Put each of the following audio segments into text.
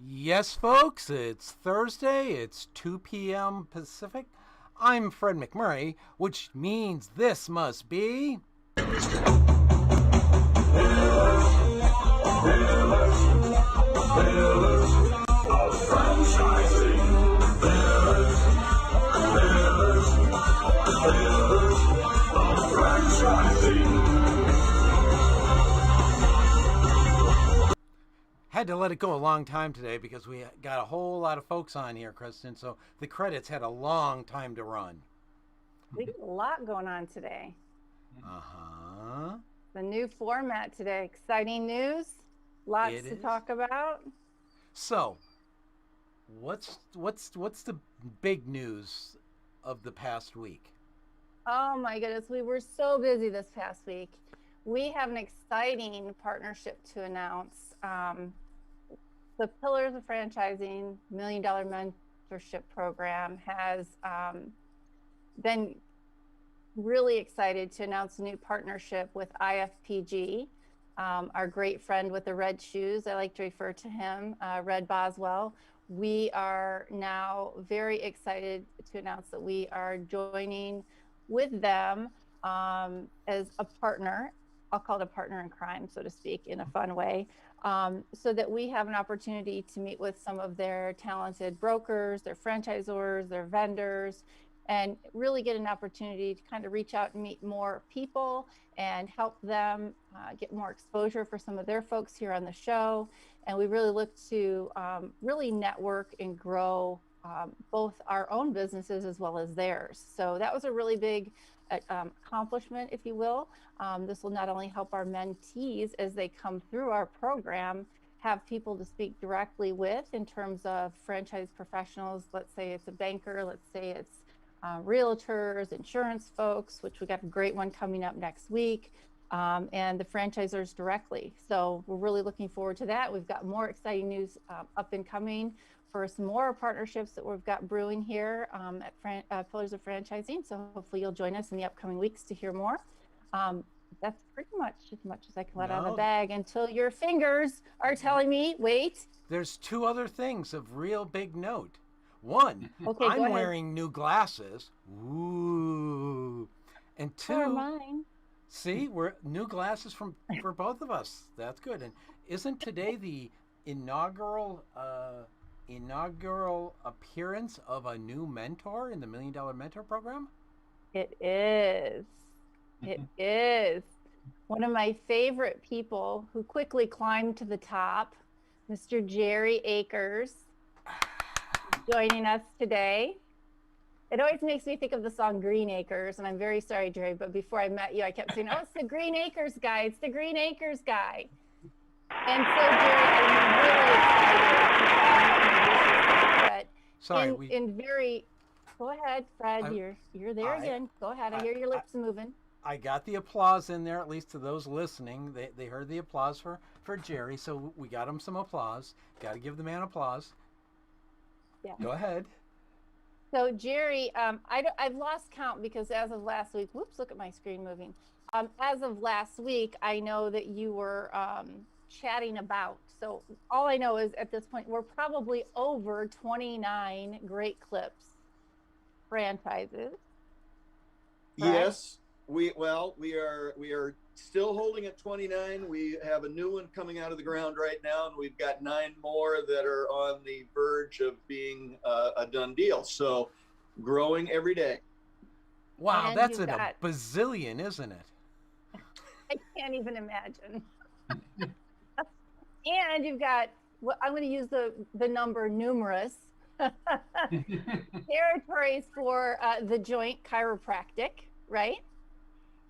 Yes, folks, it's Thursday. It's 2 p.m. Pacific. I'm Fred McMurray, which means this must be. Had to let it go a long time today because we got a whole lot of folks on here, Kristen, so the credits had a long time to run. We got a lot going on today. Uh-huh. The new format today. Exciting news. Lots It to is. talk about. So, what's the big news of the past week? Oh my goodness, we were so busy this past week. We have an exciting partnership to announce. The Pillars of Franchising $1 Million Mentorship Program has been really excited to announce a new partnership with IFPG, our great friend with the red shoes. I like to refer to him, Red Boswell. We are now very excited to announce that we are joining with them as a partner. I'll call it a partner in crime, so to speak, in a fun way, so that we have an opportunity to meet with some of their talented brokers, their franchisors, their vendors, and really get an opportunity to kind of reach out and meet more people and help them get more exposure for some of their folks here on the show. And we really look to really network and grow both our own businesses as well as theirs. So that was a really big accomplishment, if you will. This will not only help our mentees as they come through our program have people to speak directly with in terms of franchise professionals. Let's say it's a banker, let's say it's realtors, insurance folks, which we got a great one coming up next week, and the franchisors directly. So we're really looking forward to that. We've got more exciting news up and coming for some more partnerships that we've got brewing here at Pillars of Franchising. So hopefully you'll join us in the upcoming weeks to hear more. That's pretty much as I can let out of the bag until your fingers are telling me, wait. There's two other things of real big note. One, Okay, I'm wearing new glasses. Ooh. And Or two, mine. see, we're new glasses for both of us. That's good. And isn't today the inaugural appearance of a new mentor in the $1 Million Mentor Program? It is. It is. One of my favorite people who quickly climbed to the top, Mr. Jerry Akers, joining us today. It always makes me think of the song Green Acres, and I'm very sorry, Jerry, but before I met you, I kept saying, oh, it's the Green Acres guy. It's the Green Acres guy. And so, Jerry, I'm really excited to Sorry, go ahead, Fred, you're there again. Go ahead, I hear your lips moving. I got the applause in there, at least to those listening. They heard the applause for Jerry, so we got him some applause. Got to give the man applause. Yeah. Go ahead. So Jerry, I've lost count because as of last week, whoops, look at my screen moving. As of last week, I know that you were chatting about. So all I know is at this point, we're probably over 29 Great Clips franchises. Right? Yes, we are still holding at 29. We have a new one coming out of the ground right now, and we've got 9 more that are on the verge of being a done deal. So growing every day. Wow, and that's a bazillion, isn't it? I can't even imagine. And you've got, well, I'm going to use the number numerous territories for the Joint Chiropractic, right?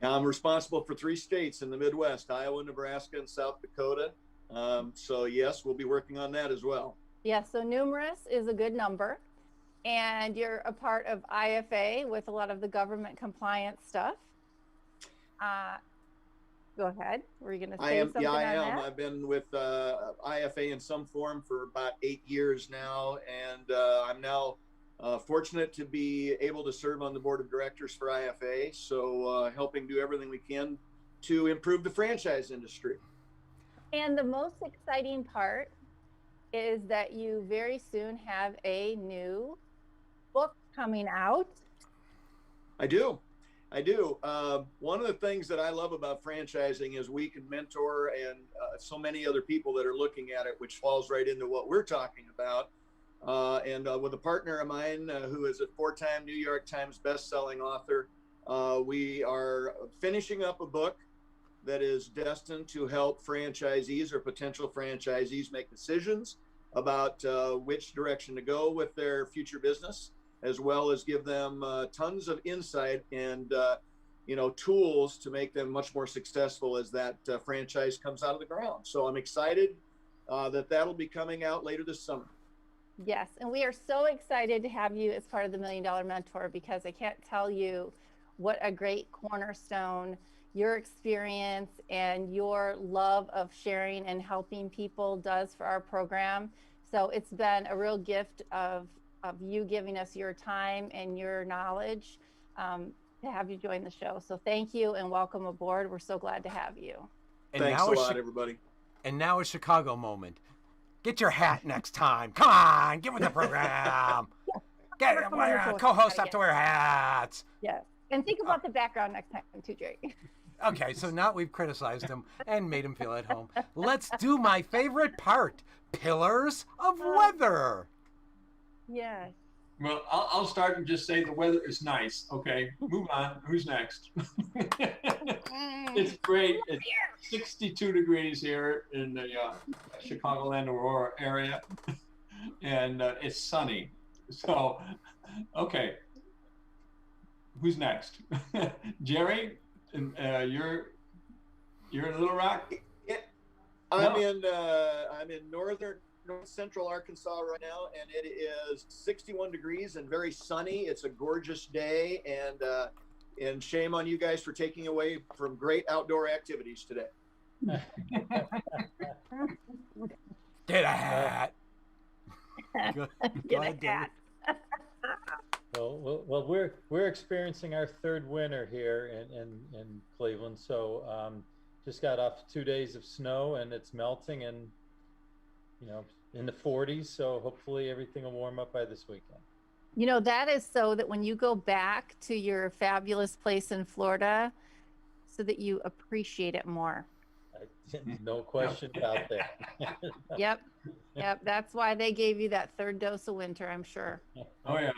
I'm responsible for 3 states in the Midwest, Iowa, Nebraska, and South Dakota. So yes, we'll be working on that as well. Yeah, so numerous is a good number. And you're a part of IFA with a lot of the government compliance stuff. Go ahead. Were you going to say something on that? I am. I've been with IFA in some form for about 8 years now, and I'm now fortunate to be able to serve on the board of directors for IFA, so helping do everything we can to improve the franchise industry. And the most exciting part is that you very soon have a new book coming out. I do. I do. One of the things that I love about franchising is we can mentor and so many other people that are looking at it, which falls right into what we're talking about. And with a partner of mine who is a 4-time New York Times best-selling author, we are finishing up a book that is destined to help franchisees or potential franchisees make decisions about which direction to go with their future business, as well as give them tons of insight and tools to make them much more successful as that franchise comes out of the ground. So I'm excited that'll be coming out later this summer. Yes, and we are so excited to have you as part of the $1 Million Mentor, because I can't tell you what a great cornerstone your experience and your love of sharing and helping people does for our program. So it's been a real gift of you giving us your time and your knowledge to have you join the show. So thank you and welcome aboard. We're so glad to have you. And Thanks now a lot, everybody. And now a Chicago moment. Get your hat next time. Come on, get with the program. Get co-hosts have to wear hats. Yes. And think about the background next time too, Jerry. Okay, so now we've criticized him and made him feel at home. Let's do my favorite part, pillars of weather. Yes. Well, I'll start and just say the weather is nice. Okay, move on. Who's next? It's great. It's 62 degrees here in the Chicagoland, Aurora area, and it's sunny. So, okay, who's next? Jerry, you're in Little Rock. I'm in north central Arkansas right now, and it is 61 degrees and very sunny. It's a gorgeous day, and shame on you guys for taking away from great outdoor activities today. Get a hat. Get a hat. Well, we're experiencing our third winter here in Cleveland. So just got off 2 days of snow, and it's melting, and in the 40s. So hopefully everything will warm up by this weekend. That is so that when you go back to your fabulous place in Florida, so that you appreciate it more. No question about that. Yep. That's why they gave you that third dose of winter, I'm sure. Oh yeah.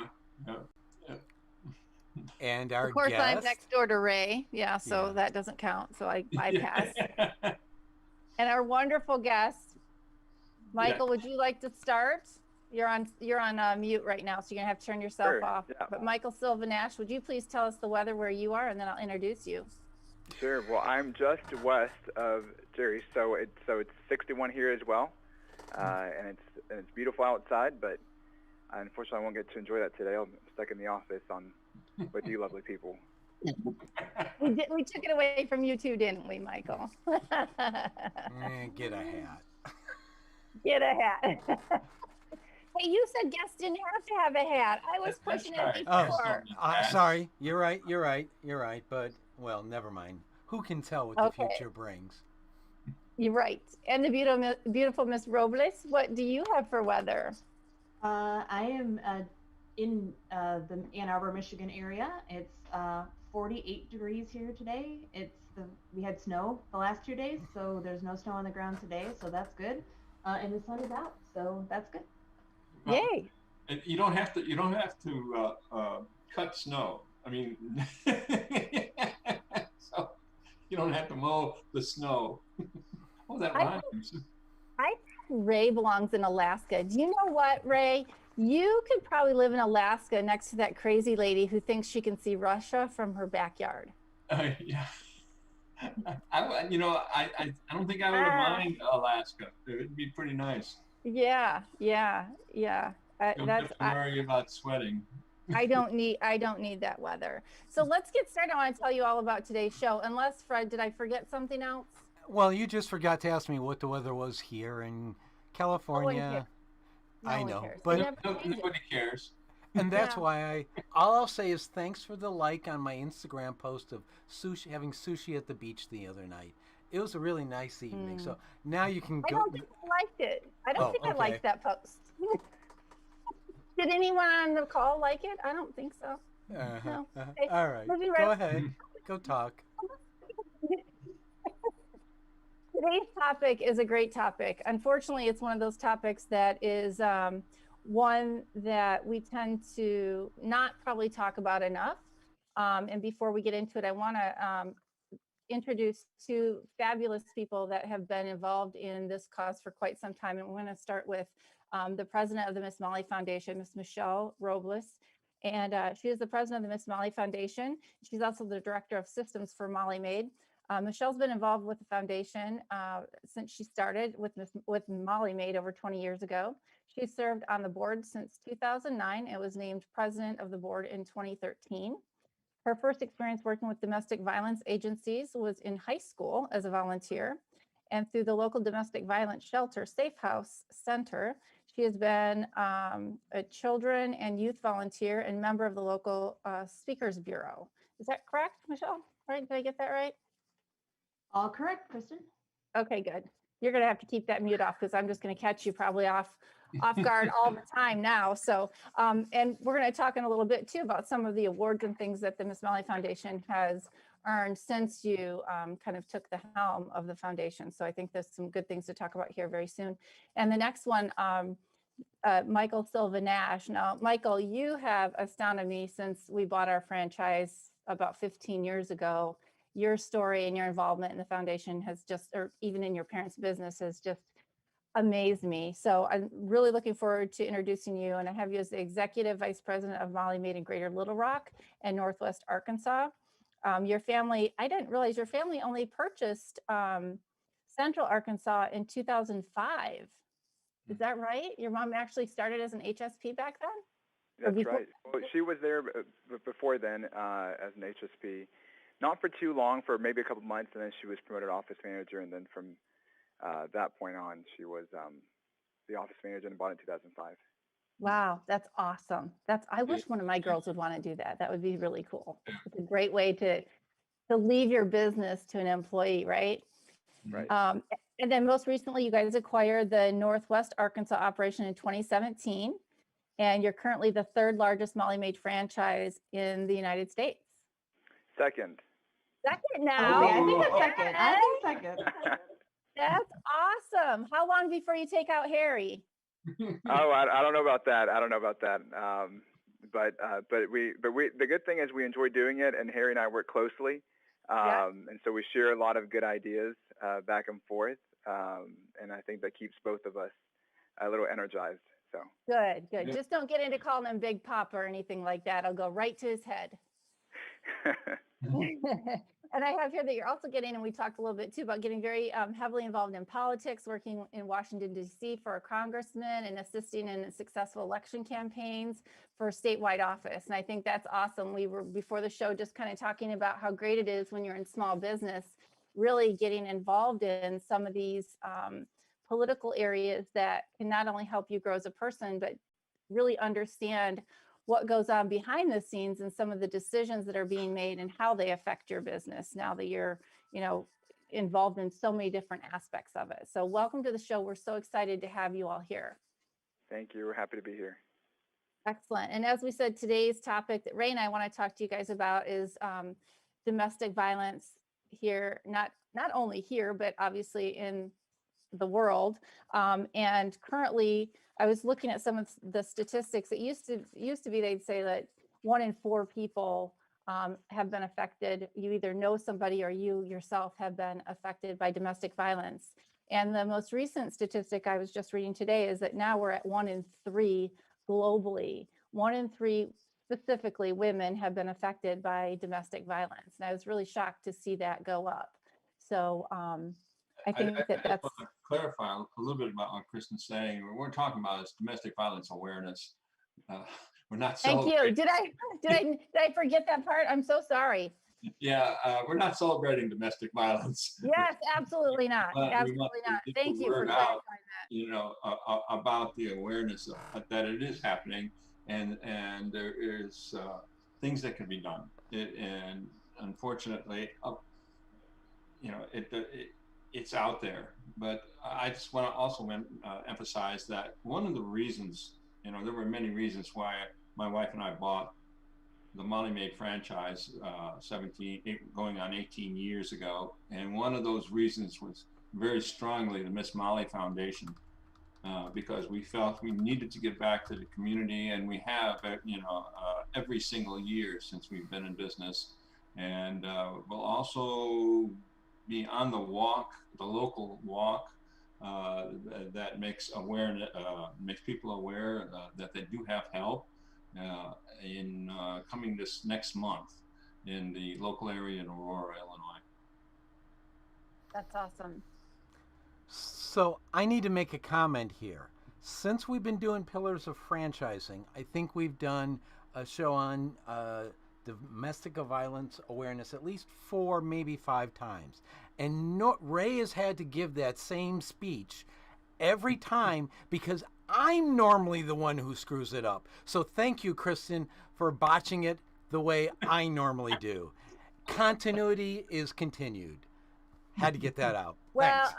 And our of course, guest. I'm next door to Ray. Yeah, so that doesn't count. So I bypass. And our wonderful guest, Michael, would you like to start? You're on mute right now, so you're gonna have to turn yourself off. Yeah. But Michael Silvanash, would you please tell us the weather where you are, and then I'll introduce you. Sure. Well, I'm just west of Jerry, so it's 61 here as well, and it's beautiful outside. But unfortunately, I won't get to enjoy that today. I'm stuck in the office with you lovely people. We took it away from you too, didn't we, Michael? Get a hat. Get a hat. Hey, you said guests didn't have to have a hat. I was pushing it before. Sorry. You're right. But, well, never mind. Who can tell what the future brings? You're right. And the beautiful Miss Robles, what do you have for weather? I am in the Ann Arbor, Michigan area. It's 48 degrees here today. We had snow the last 2 days, so there's no snow on the ground today, so that's good. And the sun is out, so that's good. Well, yay! And you don't have to cut snow. I mean, so you don't have to mow the snow. Oh, that rhymes. I think Ray belongs in Alaska. Do you know what, Ray? You could probably live in Alaska next to that crazy lady who thinks she can see Russia from her backyard. Yeah. I don't think I would mind Alaska. It'd be pretty nice. Yeah. Don't have to worry about sweating. I don't need that weather. So let's get started. I want to tell you all about today's show. Unless, Fred, did I forget something else? Well, you just forgot to ask me what the weather was here in California. I know, but nobody cares. And that's why all I'll say is thanks for the like on my Instagram post of having sushi at the beach the other night. It was a really nice evening. So now you can go. I don't think I liked it. I I think I liked that post. Did anyone on the call like it? I don't think so. No. Okay. All right. Moving Go right- ahead. Go talk. Today's topic is a great topic. Unfortunately, it's one of those topics that is one that we tend to not probably talk about enough. And before we get into it, I want to introduce two fabulous people that have been involved in this cause for quite some time. And we're going to start with the president of the Miss Molly Foundation, Miss Michelle Robles. And she is the president of the Miss Molly Foundation. She's also the director of systems for Molly Maid. Michelle's been involved with the foundation since she started with Molly Maid over 20 years ago. She served on the board since 2009 and was named president of the board in 2013. Her first experience working with domestic violence agencies was in high school as a volunteer. And through the local domestic violence shelter, Safe House Center, she has been a children and youth volunteer and member of the local Speakers Bureau. Is that correct, Michelle? Right? Did I get that right? All correct, Kristen. Okay, good. You're going to have to keep that mute off because I'm just going to catch you probably off guard all the time now. So, and we're going to talk in a little bit too about some of the awards and things that the Miss Molly Foundation has earned since you kind of took the helm of the foundation. So I think there's some good things to talk about here very soon. And the next one, Michael Silva Nash. Now, Michael, you have astounded me since we bought our franchise about 15 years ago. Your story and your involvement in the foundation has just, or even in your parents' business, has just amazed me. So I'm really looking forward to introducing you. And I have you as the executive vice president of Molly Maid in Greater Little Rock and Northwest Arkansas. Your family, I didn't realize your family only purchased Central Arkansas in 2005. Is that right? Your mom actually started as an HSP back then? That's right. Well, she was there before then as an HSP. Not for too long, for maybe a couple months, and then she was promoted office manager, and then from that point on, she was the office manager and bought in 2005. Wow, that's awesome. I wish one of my girls would want to do that. That would be really cool. It's a great way to leave your business to an employee, right? Right. And then most recently, you guys acquired the Northwest Arkansas operation in 2017, and you're currently the third largest Molly Maid franchise in the United States. Second now. Okay, I think that's second. I think second. That's awesome. How long before you take out Harry? I don't know about that. But the good thing is we enjoy doing it, and Harry and I work closely, and so we share a lot of good ideas back and forth, and I think that keeps both of us a little energized. So good. Just don't get into calling him Big Pop or anything like that. I'll go right to his head. And I have here that you're also getting, and we talked a little bit too about getting very heavily involved in politics, working in Washington, D.C. for a congressman and assisting in successful election campaigns for statewide office. And I think that's awesome. We were before the show just kind of talking about how great it is when you're in small business, really getting involved in some of these political areas that can not only help you grow as a person, but really understand what goes on behind the scenes and some of the decisions that are being made and how they affect your business now that you're, involved in so many different aspects of it. So welcome to the show. We're so excited to have you all here. Thank you. We're happy to be here. Excellent. And as we said, today's topic that Ray and I want to talk to you guys about is domestic violence here, not only here, but obviously in the world. And currently, I was looking at some of the statistics. It used to be they'd say that 1 in 4 people have been affected. You either know somebody or you yourself have been affected by domestic violence. And the most recent statistic I was just reading today is that now we're at 1 in 3 globally. 1 in 3 specifically women have been affected by domestic violence. And I was really shocked to see that go up. So I think that's want to clarify a little bit about what Kristen's saying. What we're talking about is domestic violence awareness. We're not. Thank you. Did I forget that part? I'm so sorry. Yeah, we're not celebrating domestic violence. Yes, absolutely not. Absolutely not. Thank you for clarifying that. About the awareness that it is happening, and there is things that can be done. And unfortunately, it's out there. But I just want to also emphasize that one of the reasons, there were many reasons why my wife and I bought the Molly Maid franchise going on 18 years ago. And one of those reasons was very strongly the Miss Molly Foundation, because we felt we needed to give back to the community, and we have, every single year since we've been in business. And we'll also be on the walk, the local walk, that makes people aware that they do have help in coming this next month in the local area in Aurora, Illinois. That's awesome. So I need to make a comment here. Since we've been doing Pillars of Franchising, I think we've done a show on domestic violence awareness at least 4, maybe 5 times. And Ray has had to give that same speech every time because I'm normally the one who screws it up. So thank you, Kristen, for botching it the way I normally do. Continuity is continued. Had to get that out. Well, Thanks.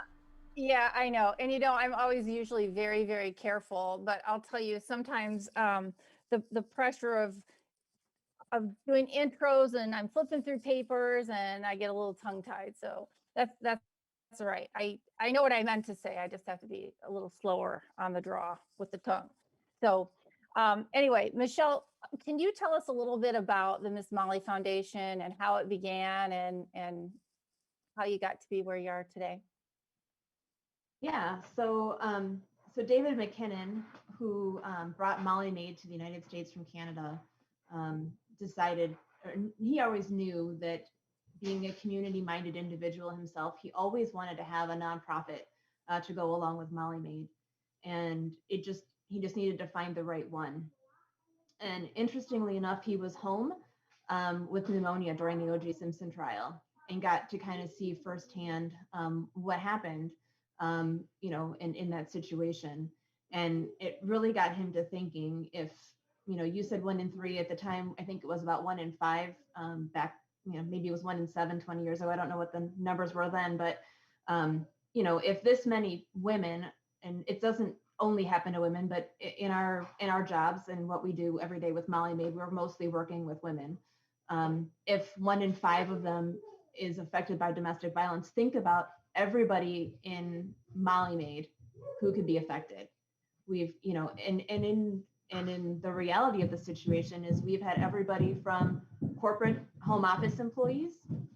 yeah, I know. And I'm always usually very, very careful, but I'll tell you sometimes the pressure of doing intros, and I'm flipping through papers and I get a little tongue tied. So that's all right. I know what I meant to say. I just have to be a little slower on the draw with the tongue. So anyway, Michelle, can you tell us a little bit about the Miss Molly Foundation and how it began and how you got to be where you are today? Yeah, so David McKinnon, who brought Molly Maid to the United States from Canada, decided, he always knew that being a community-minded individual himself, he always wanted to have a nonprofit to go along with Molly Maid, and he just needed to find the right one. And interestingly enough, he was home with pneumonia during the O.J. Simpson trial and got to kind of see firsthand what happened, in that situation. And it really got him to thinking, if, you said 1 in 3 at the time, I think it was about 1 in 5 back, maybe it was 1 in 7, 20 years ago. I don't know what the numbers were then, but, if this many women, and it doesn't only happen to women, but in our jobs and what we do every day with Molly Maid, we're mostly working with women. If 1 in 5 of them is affected by domestic violence, think about everybody in Molly Maid who could be affected. We've, and in the reality of the situation is we've had everybody from corporate home office employees,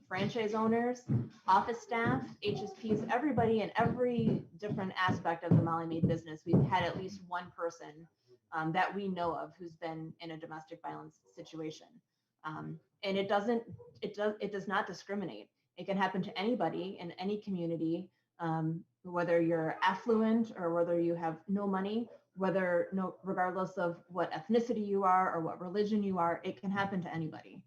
franchise owners, office staff, HSPs, everybody in every different aspect of the Molly Maid business. We've had at least one person that we know of who's been in a domestic violence situation. And it does not discriminate. It can happen to anybody in any community, whether you're affluent or whether you have no money, regardless of what ethnicity you are or what religion you are, it can happen to anybody.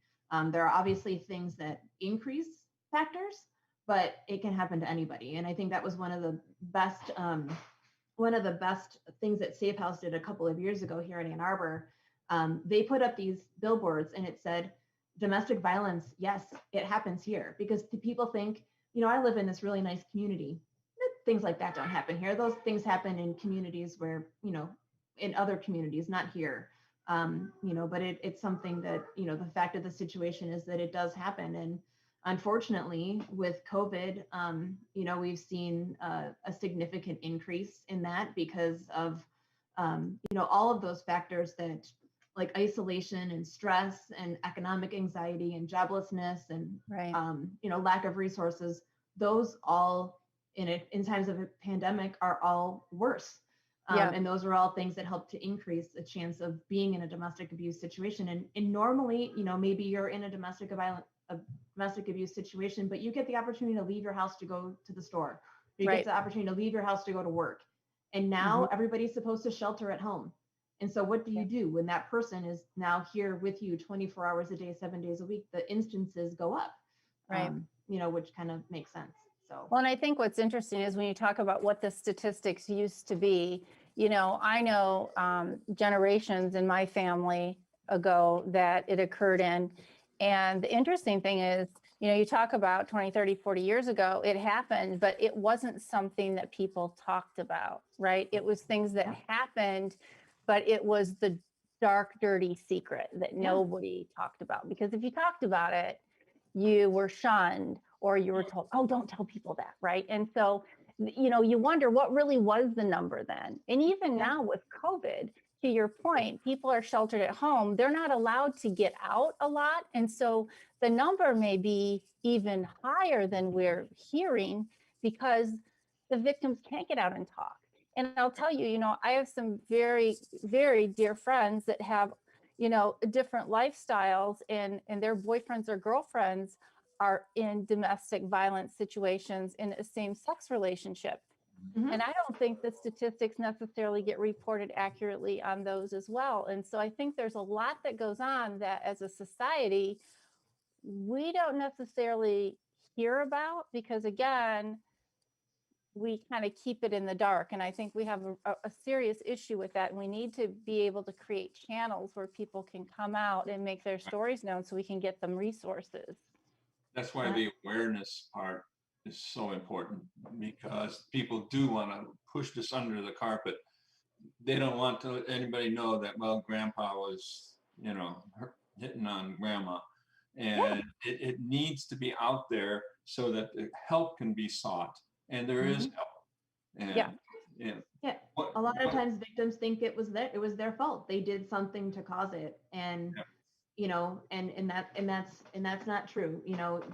There are obviously things that increase factors, but it can happen to anybody. And I think that was one of the best things that Safe House did a couple of years ago here in Ann Arbor. They put up these billboards and it said, domestic violence, yes, it happens here, because people think, I live in this really nice community. Things like that don't happen here. Those things happen in communities where, in other communities, not here. But it's something that, the fact of the situation is that it does happen. And unfortunately, with COVID, we've seen a significant increase in that because of, all of those factors that, like isolation and stress and economic anxiety and joblessness and, Right. Lack of resources, those all in times of a pandemic are all worse. And those are all things that help to increase the chance of being in a domestic abuse situation. And normally, maybe you're in a domestic abuse situation, but you get the opportunity to leave your house to go to the store. You Right. get the opportunity to leave your house to go to work. And now everybody's supposed to shelter at home. And so what do you do when that person is now here with you 24 hours a day, 7 days a week? The instances go up, Right. Which kind of makes sense. So, Well, and I think what's interesting is when you talk about what the statistics used to be, I know generations in my family ago that it occurred in. And the interesting thing is You talk about 20, 30, 40 years ago, it happened, but it wasn't something that people talked about, right? It was things that happened, but it was the dark, dirty secret that nobody talked about. Because if you talked about it, you were shunned or you were told, oh, don't tell people that, right? And so, you wonder what really was the number then. And even now with COVID, to your point, people are sheltered at home. They're not allowed to get out a lot. And so the number may be even higher than we're hearing because the victims can't get out and talk. And I'll tell you, I have some very, very dear friends that have, different lifestyles and their boyfriends or girlfriends are in domestic violence situations in a same-sex relationship. Mhm. And I don't think the statistics necessarily get reported accurately on those as well. And so I think there's a lot that goes on that as a society, we don't necessarily hear about because, again, we kind of keep it in the dark. And I think we have a serious issue with that. And we need to be able to create channels where people can come out and make their stories known so we can get them resources. That's why the awareness part is so important, because people do want to push this under the carpet. They don't want to let anybody know that, well, grandpa was, hitting on grandma. And it needs to be out there so that the help can be sought. And there is help. And, Yeah. Yeah. A lot of times victims think it was their fault. They did something to cause it. And and that's not true.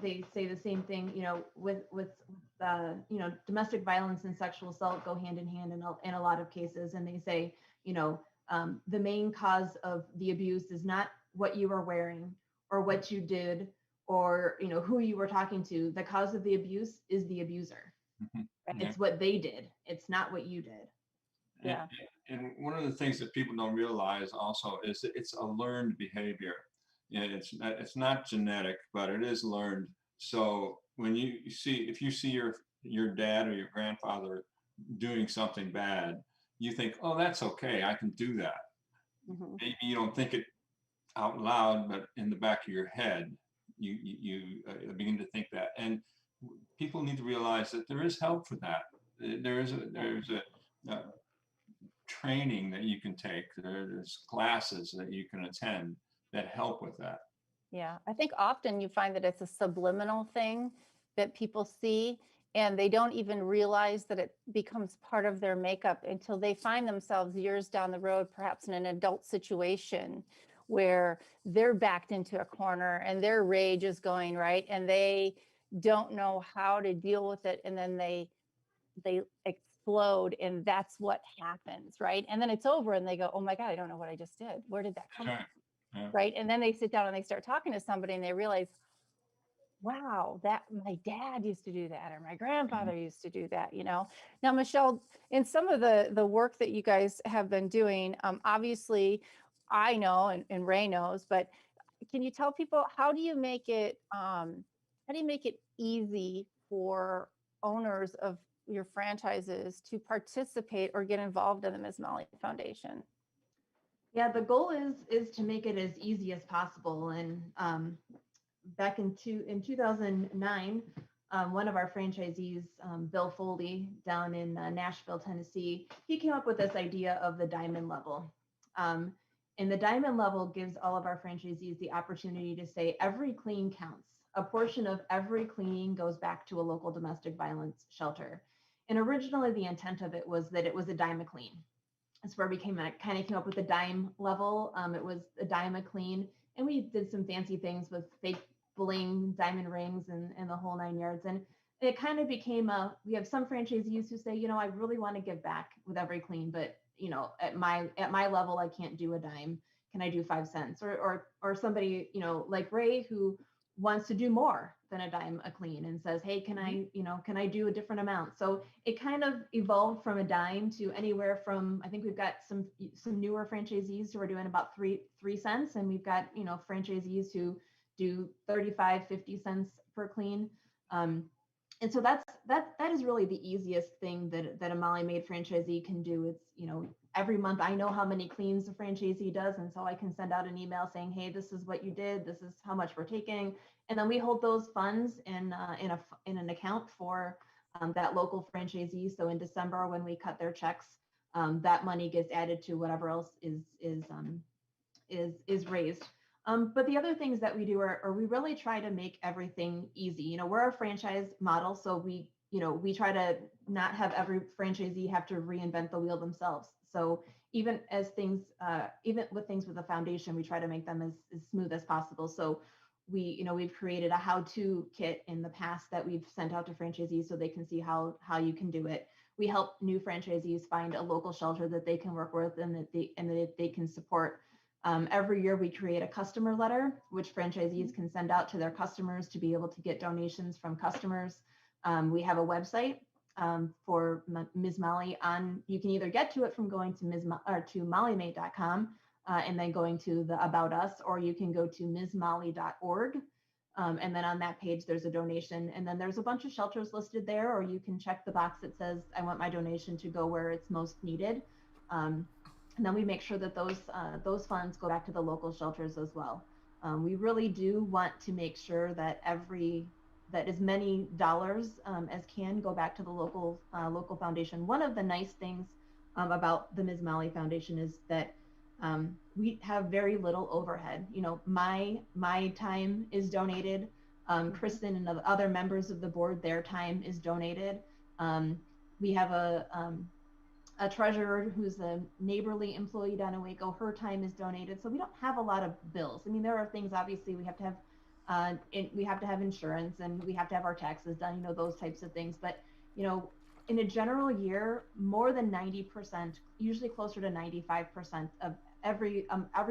They say the same thing, with domestic violence and sexual assault go hand in hand in a lot of cases. And they say, the main cause of the abuse is not what you were wearing or what you did or, who you were talking to. The cause of the abuse is the abuser. Mm-hmm. It's what they did. It's not what you did. Yeah. And one of the things that people don't realize also is that it's a learned behavior. It's not genetic, but it is learned. So when if you see your dad or your grandfather doing something bad, you think, oh, that's okay, I can do that. Mm-hmm. Maybe you don't think it out loud, but in the back of your head, you begin to think that. And people need to realize that there is help for that. There's a training that you can take. There's classes that you can attend that help with that. Yeah, I think often you find that it's a subliminal thing that people see and they don't even realize that it becomes part of their makeup until they find themselves years down the road, perhaps in an adult situation where they're backed into a corner and their rage is going, right? And they don't know how to deal with it. And then they explode and that's what happens, right? And then it's over and they go, oh my God, I don't know what I just did. Where did that come from? Yeah. Right? And then they sit down and they start talking to somebody and they realize, wow, that my dad used to do that or my grandfather used to do that, Now, Michelle, in some of the work that you guys have been doing, obviously I know and Ray knows, but can you tell people how do you make it easy for owners of your franchises to participate or get involved in the Ms. Molly Foundation? Yeah, the goal is to make it as easy as possible. And back in 2009, one of our franchisees, Bill Foley, down in Nashville, Tennessee, he came up with this idea of the diamond level. And the diamond level gives all of our franchisees the opportunity to say every clean counts. A portion of every cleaning goes back to a local domestic violence shelter. And originally the intent of it was that it was a dime a clean. That's where we came up with the dime level. It was a dime a clean. And we did some fancy things with fake bling, diamond rings, and the whole 9 yards. And it kind of became we have some franchisees who say, I really want to give back with every clean, but at my level, I can't do a dime. Can I do 5 cents? Or somebody, like Ray, who wants to do more than a dime a clean and says, hey, can I do a different amount? So it kind of evolved from a dime to anywhere from, I think we've got some newer franchisees who are doing about 3 cents. And we've got, franchisees who do 35, 50 cents per clean. and so that is really the easiest thing that a Molly Maid franchisee can do. It's, every month I know how many cleans the franchisee does, and so I can send out an email saying, hey, this is what you did, this is how much we're taking, and then we hold those funds in an account for that local franchisee. So in December, when we cut their checks, that money gets added to whatever else is raised. But the other things that we do are we really try to make everything easy. We're a franchise model, so we try to not have every franchisee have to reinvent the wheel themselves. So even with the foundation, we try to make them as smooth as possible. So we've created a how-to kit in the past that we've sent out to franchisees so they can see how you can do it. We help new franchisees find a local shelter that they can work with and that they can support. Every year we create a customer letter, which franchisees can send out to their customers to be able to get donations from customers. We have a website for Ms. Molly you can either get to it from going to mollymaid.com and then going to the About Us, or you can go to msmolly.org. And then on that page, there's a donation, and then there's a bunch of shelters listed there, or you can check the box that says, I want my donation to go where it's most needed. And then we make sure that those funds go back to the local shelters as well. We really do want to make sure that as many dollars as can go back to the local foundation. One of the nice things about the Ms. Molly Foundation is that we have very little overhead. My time is donated. Kristen and the other members of the board, their time is donated. We have a treasurer who's a neighborly employee down in Waco. Her time is donated. So we don't have a lot of bills. I mean, there are things, obviously, we have to have insurance, and we have to have our taxes done, those types of things. But, in a general year, more than 90%, usually closer to 95% of every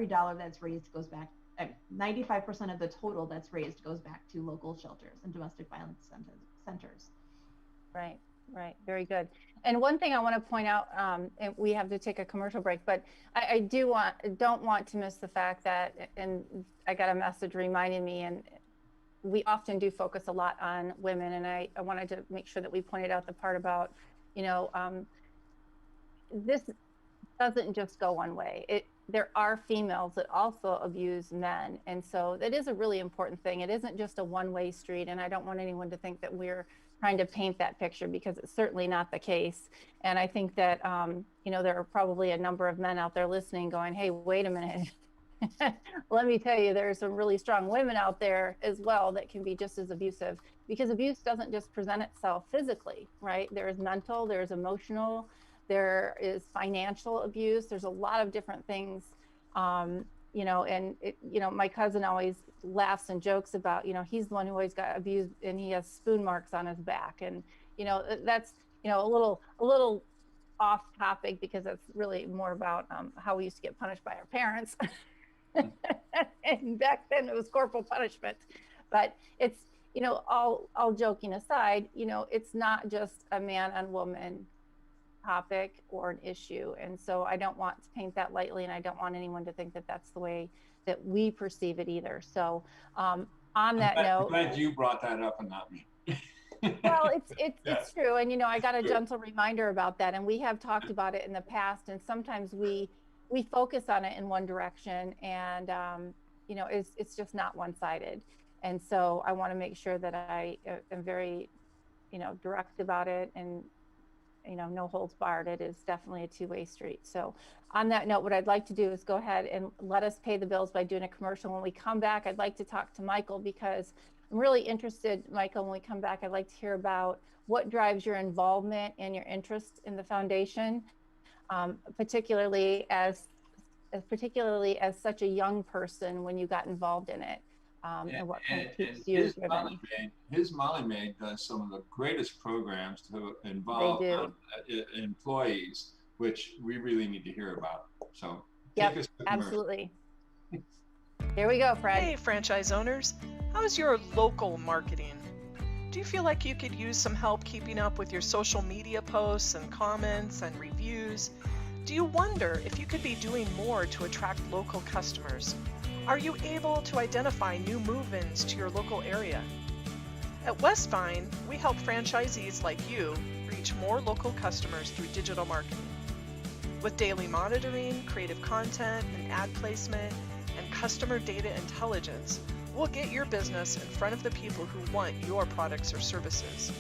dollar that's raised goes back. 95% of the total that's raised goes back to local shelters and domestic violence centers. Right. Very good. And one thing I want to point out, and we have to take a commercial break, but I don't want to miss the fact that, and I got a message reminding me, and we often do focus a lot on women, and I wanted to make sure that we pointed out the part about, this doesn't just go one way. There are females that also abuse men, and so that is a really important thing. It isn't just a one-way street, and I don't want anyone to think that we're trying to paint that picture, because it's certainly not the case. And I think that there are probably a number of men out there listening going, hey, wait a minute. Let me tell you, there's some really strong women out there as well that can be just as abusive, because abuse doesn't just present itself physically, right? There is mental, there's emotional, there is financial abuse. There's a lot of different things, and my cousin always laughs and jokes about, he's the one who always got abused and he has spoon marks on his back. And, that's, a little off topic, because that's really more about how we used to get punished by our parents. And back then it was corporal punishment. But it's, all joking aside, it's not just a man and woman topic or an issue. And so I don't want to paint that lightly, and I don't want anyone to think that that's the way that we perceive it either. So on that note, I'm glad you brought that up and not me. Well, it's true. And, I got a gentle reminder about that, and we have talked about it in the past, and sometimes we focus on it in one direction, and it's just not one-sided. And so I want to make sure that I am very direct about it, and no holds barred. It is definitely a two-way street. So on that note, what I'd like to do is go ahead and let us pay the bills by doing a commercial. When we come back, I'd like to talk to Michael, because I'm really interested, Michael, when we come back, I'd like to hear about what drives your involvement and your interest in the foundation, particularly as such a young person when you got involved in it. And what kind of keeps you driven. His Molly Maid does some of the greatest programs to involve employees, which we really need to hear about. So yep, absolutely. Here we go, Fred. Hey, franchise owners. How's your local marketing? Do you feel like you could use some help keeping up with your social media posts and comments and reviews? Do you wonder if you could be doing more to attract local customers? Are you able to identify new move-ins to your local area? At Westvine, we help franchisees like you reach more local customers through digital marketing. With daily monitoring, creative content, and ad placement, and customer data intelligence, we'll get your business in front of the people who want your products or services.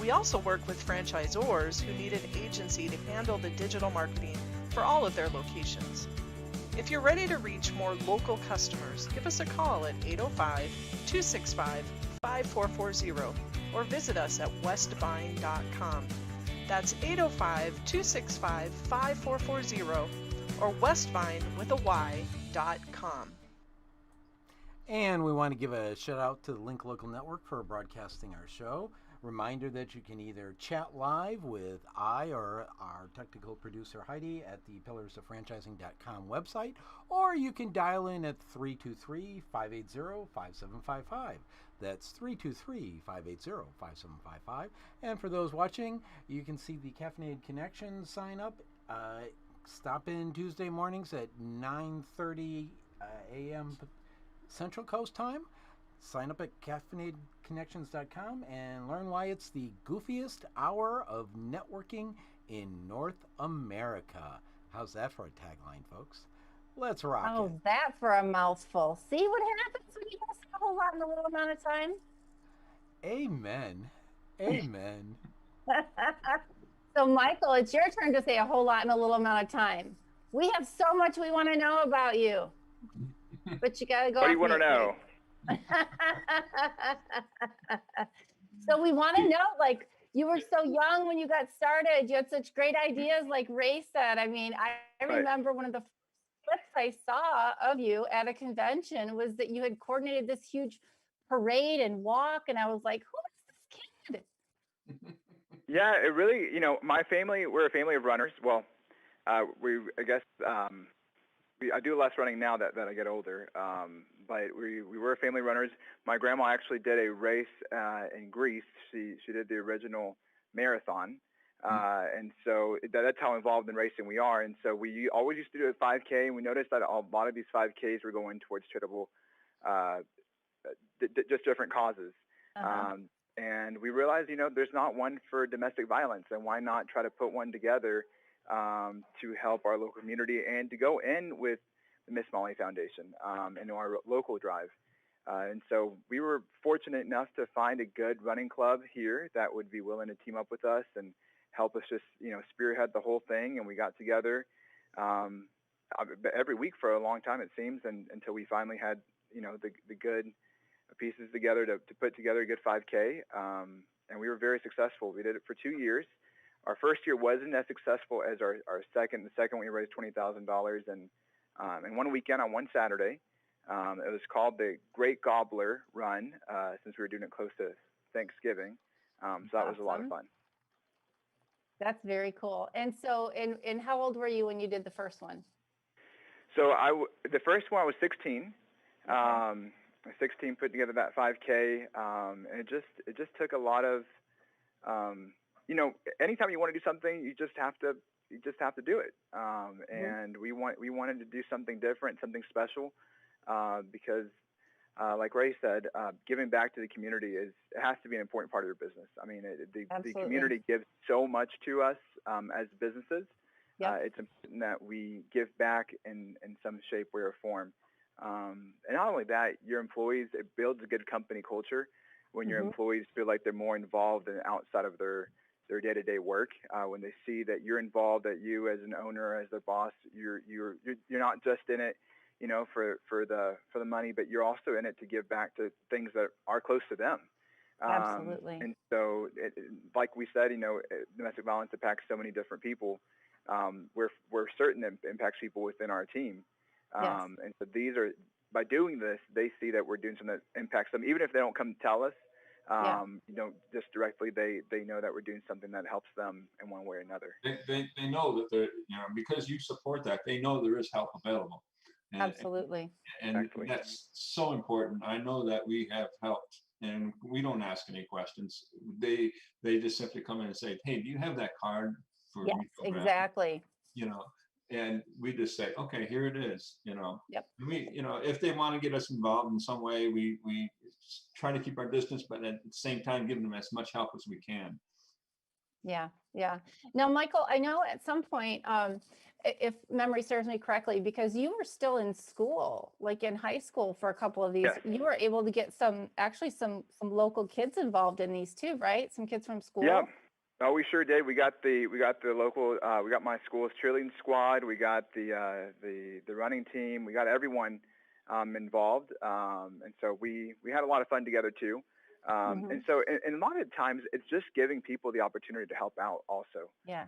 We also work with franchisors who need an agency to handle the digital marketing for all of their locations. If you're ready to reach more local customers, give us a call at 805-265-5440 or visit us at westvine.com. That's 805-265-5440 or westvine.com. And we want to give a shout out to the Link Local Network for broadcasting our show. Reminder that you can either chat live with I or our technical producer Heidi at the pillarsoffranchising.com website, or you can dial in at 323-580-5755. That's 323-580-5755. And for those watching, you can see the Caffeinated Connection sign up. Stop in Tuesday mornings at 9:30 a.m. Central Coast time. Sign up at caffeinatedconnections.com and learn why it's the goofiest hour of networking in North America. How's that for a tagline, folks? Let's rock it. How's that for a mouthful? See what happens when you ask a whole lot in a little amount of time? Amen. Amen. So, Michael, it's your turn to say a whole lot in a little amount of time. We have so much we want to know about you, but you got to go. What do you want to know? So we want to know, like, you were so young when you got started. You had such great ideas, like Ray said. I mean, I remember one of the clips I saw of you at a convention was that you had coordinated this huge parade and walk, and I was like, who is this kid? Yeah, it really, my family, we're a family of runners. Well, I do less running now that I get older. But we were family runners. My grandma actually did a race in Greece. She did the original marathon. And so that's how involved in racing we are. And so we always used to do a 5K, and we noticed that a lot of these 5Ks were going towards charitable, just different causes. And we realized, there's not one for domestic violence, and why not try to put one together to help our local community and to go in with the Miss Molly Foundation and our local drive. And so we were fortunate enough to find a good running club here that would be willing to team up with us and help us just, spearhead the whole thing. And we got together every week for a long time, it seems, and until we finally had, the good pieces together to put together a good 5K. And we were very successful. We did it for 2 years. Our first year wasn't as successful as our second. The second, we raised $20,000, and one weekend on one Saturday, it was called the Great Gobbler Run, since we were doing it close to Thanksgiving. So that was a lot of fun. That's very cool. And so, and how old were you when you did the first one? So the first one I was 16. 16, put together that 5K, and it just took a lot of, anytime you want to do something, you just have to do it. And we wanted to do something different, something special, because, like Ray said, giving back to the community has to be an important part of your business. I mean, the community gives so much to us as businesses. Yep. It's important that we give back in some shape, way, or form. And not only that, your employees, it builds a good company culture when your employees feel like they're more involved and outside of their day-to-day work. When they see that you're involved, that you as an owner, as their boss, you're not just in it, for the money, but you're also in it to give back to things that are close to them. Absolutely. And so, like we said, domestic violence impacts so many different people. We're certain it impacts people within our team. Yes. And so by doing this, they see that we're doing something that impacts them, even if they don't come tell us. Just directly, they know that we're doing something that helps them in one way or another. They know that they're, because you support that, they know there is help available. Absolutely. And exactly. That's so important. I know that we have helped, and we don't ask any questions. They just simply come in and say, hey, do you have that card for yes, me? exactly. and we just say, okay, here it is, you know. Yep. We, you know, if they want to get us involved in some way, we try to keep our distance, but at the same time, give them as much help as we can. Yeah, yeah. Now, Michael, I know at some point, if memory serves me correctly, because you were still in school, like in high school for a couple of these, Yes. you were able to get some local kids involved in these too, right? Some kids from school. Yeah. Oh, we sure did. We got the local. We got my school's cheerleading squad. We got the running team. We got everyone involved, and so we had a lot of fun together too. And so, and a lot of times, it's just giving people the opportunity to help out. Also, Yeah.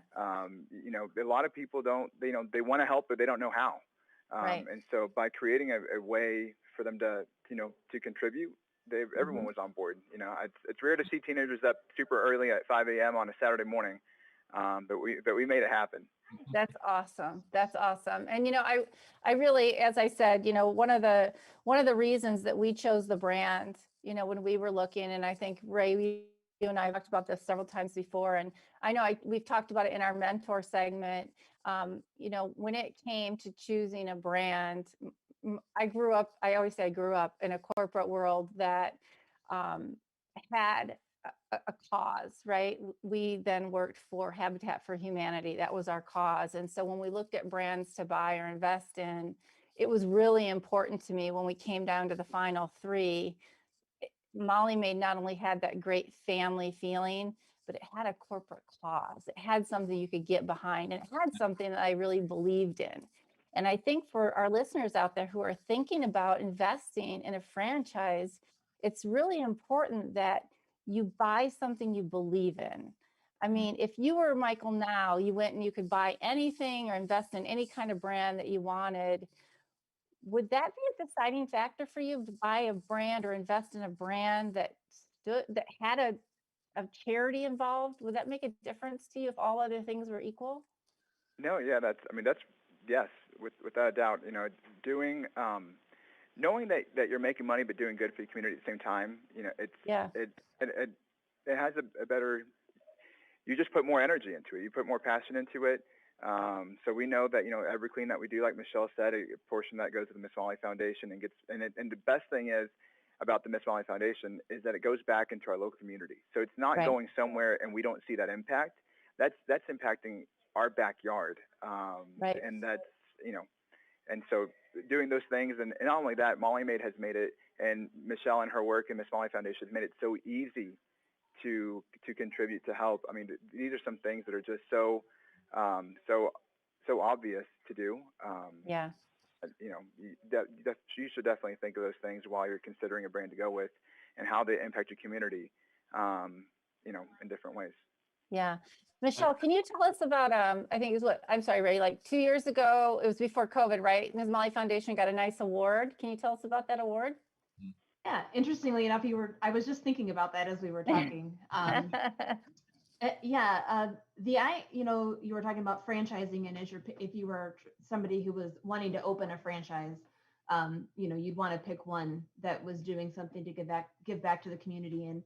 you know, a lot of people don't. They want to help, but they don't know how. Right. And so, by creating a way for them to to contribute, everyone was on board. You know, it's rare to see teenagers up super early at 5 a.m. on a Saturday morning, but we made it happen. That's awesome. That's awesome. And I really, as I said, one of the reasons that we chose the brand, when we were looking, and I think Ray, you and I have talked about this several times before, and I know we've talked about it in our mentor segment. When it came to choosing a brand, I always say I grew up in a corporate world that had a cause, right? We then worked for Habitat for Humanity. That was our cause. And so when we looked at brands to buy or invest in, it was really important to me when we came down to the final three. Molly Maid not only had that great family feeling, but it had a corporate cause. It had something you could get behind, and it had something that I really believed in. And I think for our listeners out there who are thinking about investing in a franchise, it's really important that you buy something you believe in. I mean, if you were Michael now, you went and you could buy anything or invest in any kind of brand that you wanted. Would that be a deciding factor for you to buy a brand or invest in a brand that had a charity involved? Would that make a difference to you if all other things were equal? No, yeah, that's yes, without a doubt. Doing knowing that you're making money but doing good for your community at the same time, it has a better. You just put more energy into it. You put more passion into it. So we know that every clean that we do, like Michelle said, a portion that goes to the Miss Molly Foundation and the best thing is about the Miss Molly Foundation is that it goes back into our local community. So it's not going somewhere and we don't see that impact. That's impacting our backyard. And that's and so doing those things, and not only that, Molly Maid has made it, and Michelle and her work in Miss Molly Foundation has made it so easy to contribute, to help. I mean, these are some things that are just so obvious to do. You should definitely think of those things while you're considering a brand to go with and how they impact your community, in different ways. Yeah. Michelle, can you tell us about, I think it was Ray, like 2 years ago, it was before COVID, right? Ms. Molly Foundation got a nice award. Can you tell us about that award? Yeah, interestingly enough, I was just thinking about that as we were talking. You were talking about franchising, and if you were somebody who was wanting to open a franchise, you'd want to pick one that was doing something to give back to the community. And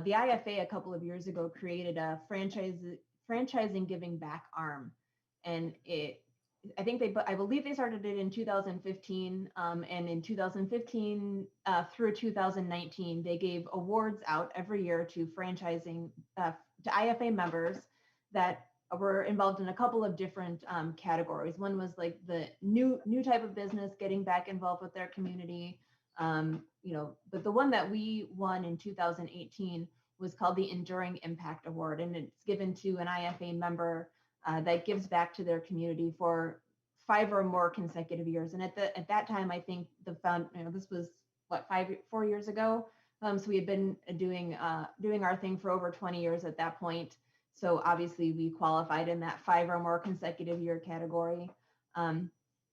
the IFA a couple of years ago created a franchising giving back arm, and I believe they started it in 2015, and in 2015 through 2019, they gave awards out every year to franchising to IFA members that were involved in a couple of different categories. One was like the new type of business getting back involved with their community. But the one that we won in 2018 was called the Enduring Impact Award, and it's given to an IFA member that gives back to their community for 5 or more consecutive years. And at that time, I think this was 4 years ago. So we had been doing our thing for over 20 years at that point. So obviously we qualified in that 5 or more consecutive year category.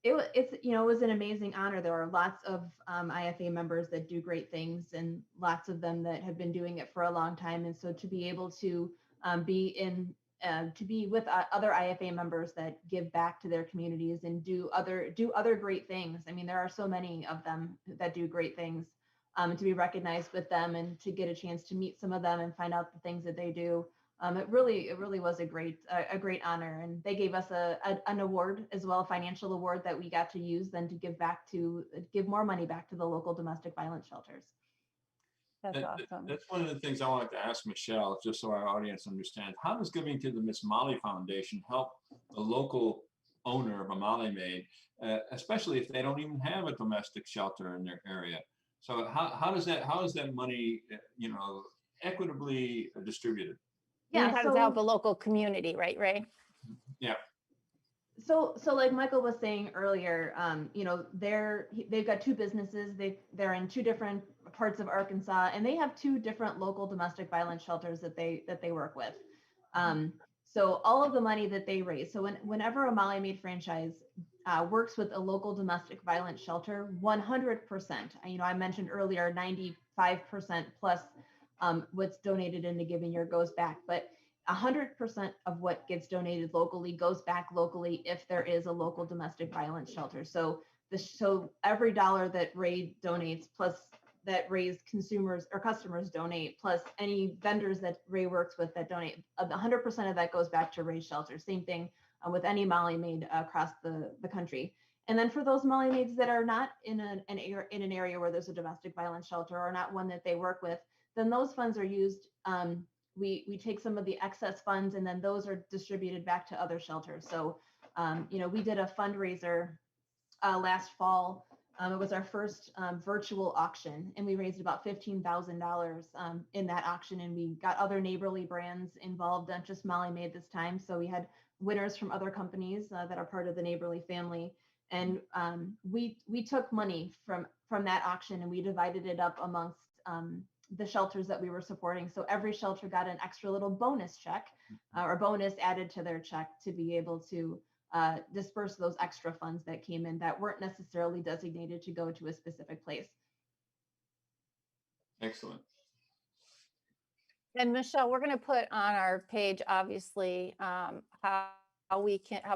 It was an amazing honor. There are lots of IFA members that do great things, and lots of them that have been doing it for a long time. And so to be able to be with other IFA members that give back to their communities and do other great things. I mean, there are so many of them that do great things. To be recognized with them and to get a chance to meet some of them and find out the things that they do It really was a great honor, and they gave us an award as well, a financial award that we got to use then to give more money back to the local domestic violence shelters. That's awesome. That's one of the things I wanted to ask Michelle, just so our audience understands. How does giving to the Miss Molly Foundation help the local owner of a Molly Maid, especially if they don't even have a domestic shelter in their area? So how is that money, equitably distributed? Yeah, how does it help the local community, right, Ray? Yeah. So like Michael was saying earlier, they've got two businesses. They're in two different parts of Arkansas, and they have two different local domestic violence shelters that they work with. So all of the money that they raise. So whenever a Molly Maid franchise works with a local domestic violence shelter, 100%. I mentioned earlier 95% plus what's donated in the given year goes back, but 100% of what gets donated locally goes back locally if there is a local domestic violence shelter. So every dollar that Ray donates, plus that Ray's consumers or customers donate, plus any vendors that Ray works with that donate, 100% of that goes back to Ray's shelter. Same thing with any Molly Maid across the country. And then for those Molly Maids that are not in an area where there's a domestic violence shelter or not one that they work with, then those funds are used. We take some of the excess funds and then those are distributed back to other shelters. So, we did a fundraiser last fall. It was our first virtual auction, and we raised about $15,000 in that auction, and we got other neighborly brands involved, not just Molly Maid this time. So we had winners from other companies that are part of the neighborly family, and we took money from that auction and we divided it up amongst the shelters that we were supporting. So every shelter got an extra little bonus check or bonus added to their check to be able to disperse those extra funds that came in that weren't necessarily designated to go to a specific place. Excellent. And Michelle, we're going to put on our page, obviously, how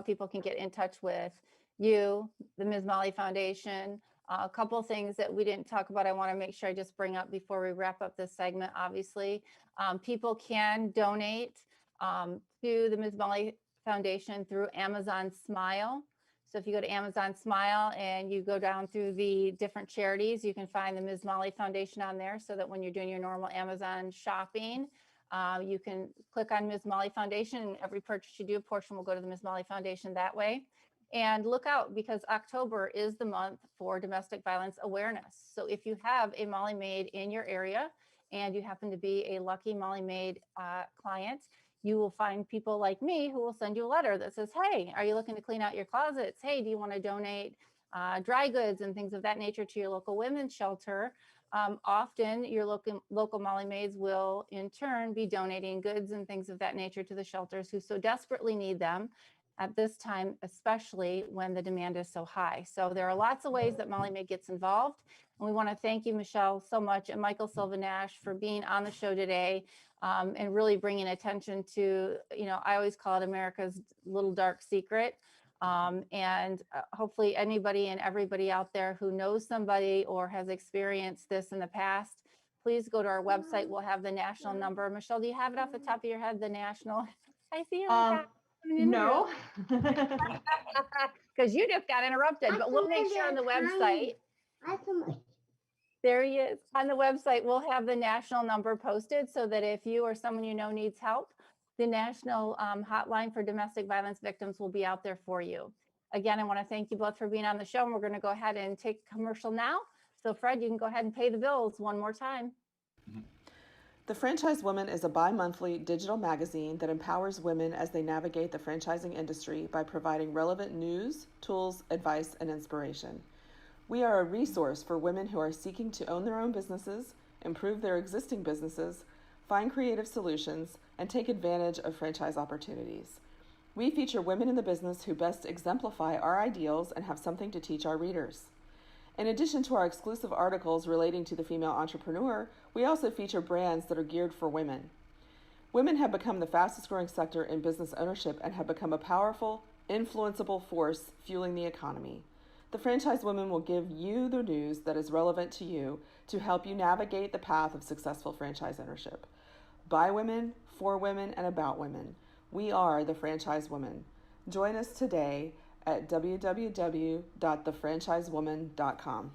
people can get in touch with you, the Ms. Molly Foundation. A couple things that we didn't talk about, I want to make sure I just bring up before we wrap up this segment. Obviously, people can donate to the Ms. Molly Foundation through Amazon Smile. So if you go to Amazon Smile and you go down through the different charities, you can find the Ms. Molly Foundation on there, so that when you're doing your normal Amazon shopping, you can click on Ms. Molly Foundation, and every purchase you do, a portion will go to the Ms. Molly Foundation that way. And look out, because October is the month for domestic violence awareness. So if you have a Molly Maid in your area and you happen to be a lucky Molly Maid client, you will find people like me who will send you a letter that says, hey, are you looking to clean out your closets? Hey, do you want to donate dry goods and things of that nature to your local women's shelter? Often your local Molly Maids will in turn be donating goods and things of that nature to the shelters who so desperately need them at this time, especially when the demand is so high. So there are lots of ways that Molly Maid gets involved. And we want to thank you, Michelle, so much, and Michael Silva-Nash for being on the show today and really bringing attention to, I always call it America's little dark secret. And hopefully anybody and everybody out there who knows somebody or has experienced this in the past, please go to our website. We'll have the national number. Michelle, do you have it off the top of your head, the national? I see you. No, because you just got interrupted, but we'll make sure on the website. There he is. On the website, we'll have the national number posted so that if you or someone you know needs help, the national hotline for domestic violence victims will be out there for you. Again, I want to thank you both for being on the show, and we're going to go ahead and take a commercial now. So Fred, you can go ahead and pay the bills one more time. The Franchise Woman is a bi-monthly digital magazine that empowers women as they navigate the franchising industry by providing relevant news, tools, advice, and inspiration. We are a resource for women who are seeking to own their own businesses, improve their existing businesses, find creative solutions, and take advantage of franchise opportunities. We feature women in the business who best exemplify our ideals and have something to teach our readers. In addition to our exclusive articles relating to the female entrepreneur, we also feature brands that are geared for women. Women have become the fastest growing sector in business ownership and have become a powerful, influenceable force fueling the economy. The Franchise Woman will give you the news that is relevant to you to help you navigate the path of successful franchise ownership. By women, for women, and about women. We are the Franchise Woman. Join us today at www.thefranchisewoman.com.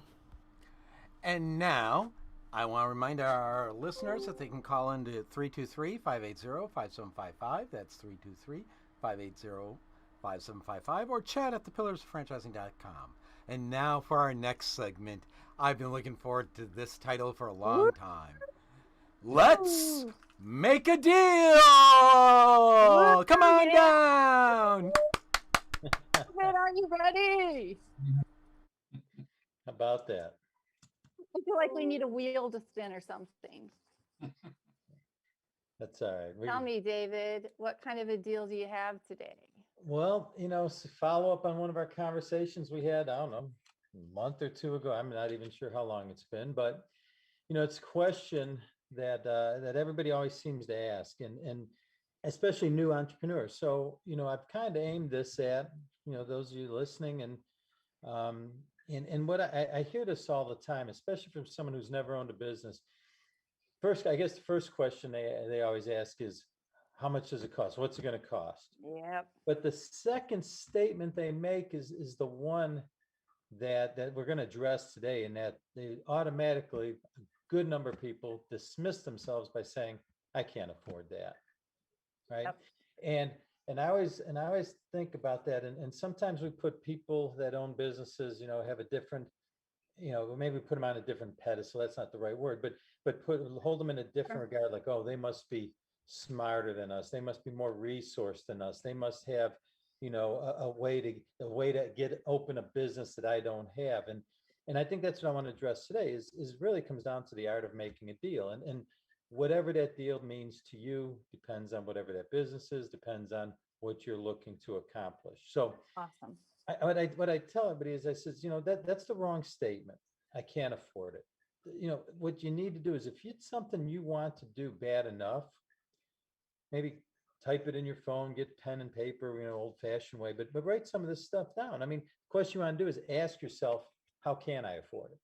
And now, I want to remind our listeners that they can call into 323-580-5755. That's 323-580-5755. Or chat at thepillersofranchising.com. And now for our next segment. I've been looking forward to this title for a long time. Let's make a deal! Come on down! David, are you ready? How about that? I feel like we need a wheel to spin or something. That's all right. Tell me, David, what kind of a deal do you have today? Well, follow up on one of our conversations we had, I don't know, a month or two ago. I'm not even sure how long it's been, but it's a question that everybody always seems to ask, and especially new entrepreneurs. So, I've kind of aimed this at, those of you listening, and what I hear this all the time, especially from someone who's never owned a business. First, I guess the first question they always ask is, how much does it cost? What's it going to cost? Yep. But the second statement they make is the one that we're going to address today, and that they automatically, a good number of people dismiss themselves by saying, I can't afford that. Right. Yep. And I always think about that. And sometimes we put people that own businesses, have a different, maybe put them on a different pedestal. That's not the right word, but hold them in a different regard. Like, oh, they must be smarter than us. They must be more resourced than us. They must have, a way to open a business that I don't have. And I think that's what I want to address today is really comes down to the art of making a deal. And whatever that deal means to you depends on whatever that business is, depends on what you're looking to accomplish. So awesome. What I tell everybody is, I says, that's the wrong statement. I can't afford it. What you need to do is, if it's something you want to do bad enough, maybe type it in your phone, get pen and paper, old fashioned way, but write some of this stuff down. I mean, the question you want to do is ask yourself, how can I afford it?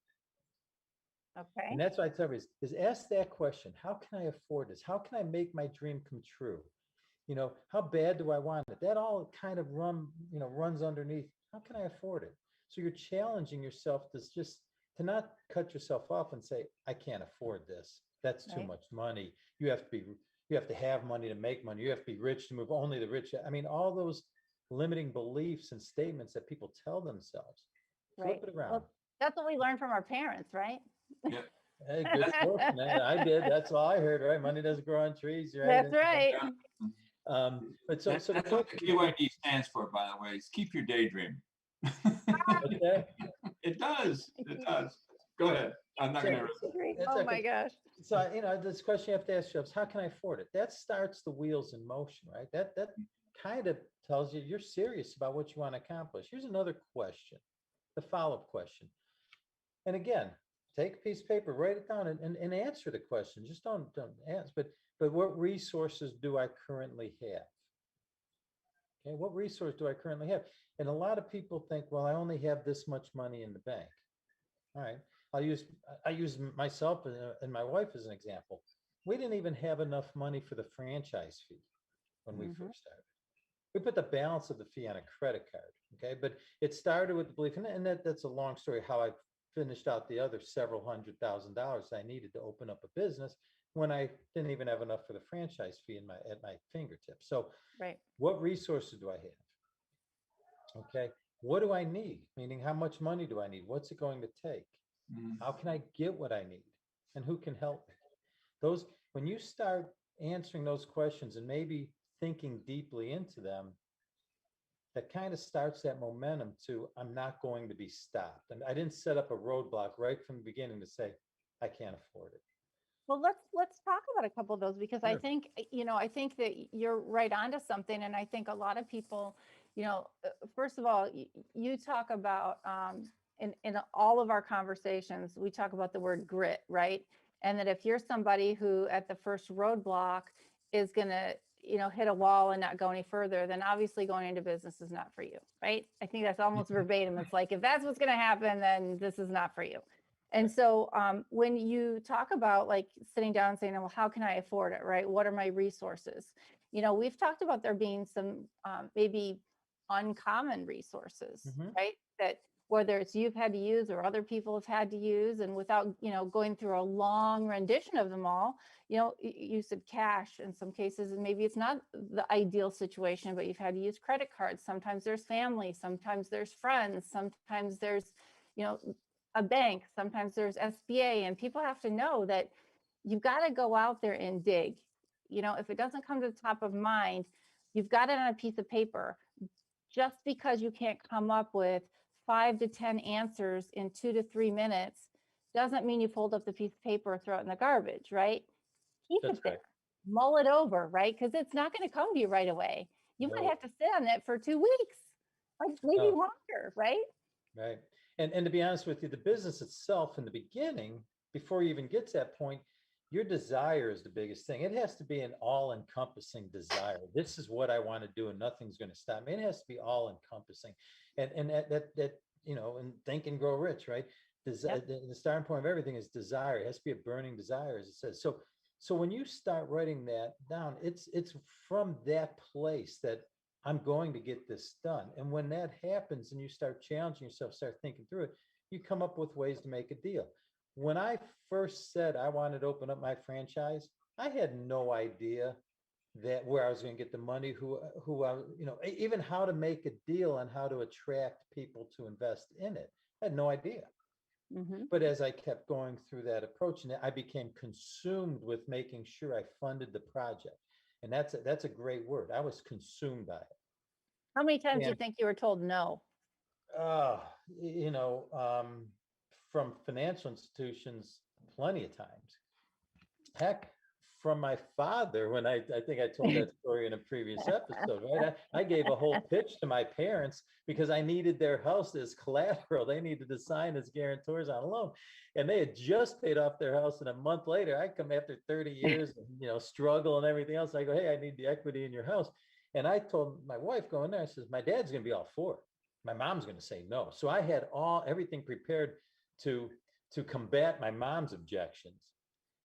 Okay. And that's what I tell everybody is ask that question. How can I afford this? How can I make my dream come true? How bad do I want it? That all kind of runs underneath. How can I afford it? So you're challenging yourself to not cut yourself off and say, I can't afford this. That's too much money. You have to have money to make money. You have to be rich to move. Only the rich. I mean, all those limiting beliefs and statements that people tell themselves. Right. Flip it around. Well, that's what we learned from our parents, right? Yeah. Hey, good stuff, man. I did. That's all I heard, right? Money doesn't grow on trees, right? That's right. But That's what the KYD stands for, by the way. Is keep your daydream. Okay. It does. It does. Go ahead. I'm not going to. Oh my gosh. So this question you have to ask yourselves: how can I afford it? That starts the wheels in motion, right? That kind of tells you you're serious about what you want to accomplish. Here's another question, the follow-up question. And again, take a piece of paper, write it down, and answer the question. Just don't ask, but what resources do I currently have? Okay, what resource do I currently have? And a lot of people think, well, I only have this much money in the bank. All right, I use myself and my wife as an example. We didn't even have enough money for the franchise fee when we first started. We put the balance of the fee on a credit card. Okay, but it started with the belief, and that's a long story how I finished out the other several $100,000 I needed to open up a business when I didn't even have enough for the franchise fee at my fingertips. So what resources do I have? Okay. What do I need? Meaning, how much money do I need? What's it going to take? How can I get what I need? And who can help me? When you start answering those questions and maybe thinking deeply into them, that kind of starts that momentum to, I'm not going to be stopped. And I didn't set up a roadblock right from the beginning to say, I can't afford it. Well, let's talk about a couple of those, because I think that you're right onto something. And I think a lot of people, first of all, you talk about, in all of our conversations, we talk about the word grit, right? And that if you're somebody who at the first roadblock is going to, hit a wall and not go any further, then obviously going into business is not for you, right? I think that's almost verbatim. It's like, if that's what's going to happen, then this is not for you. And so when you talk about like sitting down and saying, well, how can I afford it, right? What are my resources? You know, we've talked about there being some maybe uncommon resources, Mhm. right? That whether it's you've had to use or other people have had to use, and without, you know, going through a long rendition of them all, you know, you said cash in some cases, and maybe it's not the ideal situation, but you've had to use credit cards. Sometimes there's family, sometimes there's friends, sometimes there's, you know, a bank, sometimes there's SBA, and people have to know that you've got to go out there and dig. You know, if it doesn't come to the top of mind, you've got it on a piece of paper. Just because you can't come up with 5 to 10 answers in 2 to 3 minutes doesn't mean you fold up the piece of paper or throw it in the garbage, right? Keep That's it there, right. mull it over, right? Because it's not going to come to you right away. You might No. have to sit on it for 2 weeks, like maybe Oh. longer, right? Right. And to be honest with you, the business itself in the beginning, before you even get to that point, your desire is the biggest thing. It has to be an all-encompassing desire. This is what I want to do, and nothing's going to stop me. It has to be all-encompassing. And that you know, and Think and Grow Rich, right? Yep. The starting point of everything is desire. It has to be a burning desire, as it says. So when you start writing that down, it's from that place that I'm going to get this done. And when that happens and you start challenging yourself, start thinking through it, you come up with ways to make a deal. When I first said I wanted to open up my franchise, I had no idea that where I was going to get the money, who I, you know, even how to make a deal and how to attract people to invest in it. I had no idea. Mm-hmm. But as I kept going through that approach, and I became consumed with making sure I funded the project. And that's a great word. I was consumed by it. How many times do you And think you were told no? you know, from financial institutions, plenty of times. Heck, from my father, when I think I told that story in a previous episode, right? I gave a whole pitch to my parents because I needed their house as collateral. They needed to sign as guarantors on a loan. And they had just paid off their house. And a month later, I come after 30 years, and, you know, struggle and everything else. I go, hey, I need the equity in your house. And I told my wife going there, I says, my dad's going to be all for it. My mom's going to say no. So I had everything prepared to combat my mom's objections.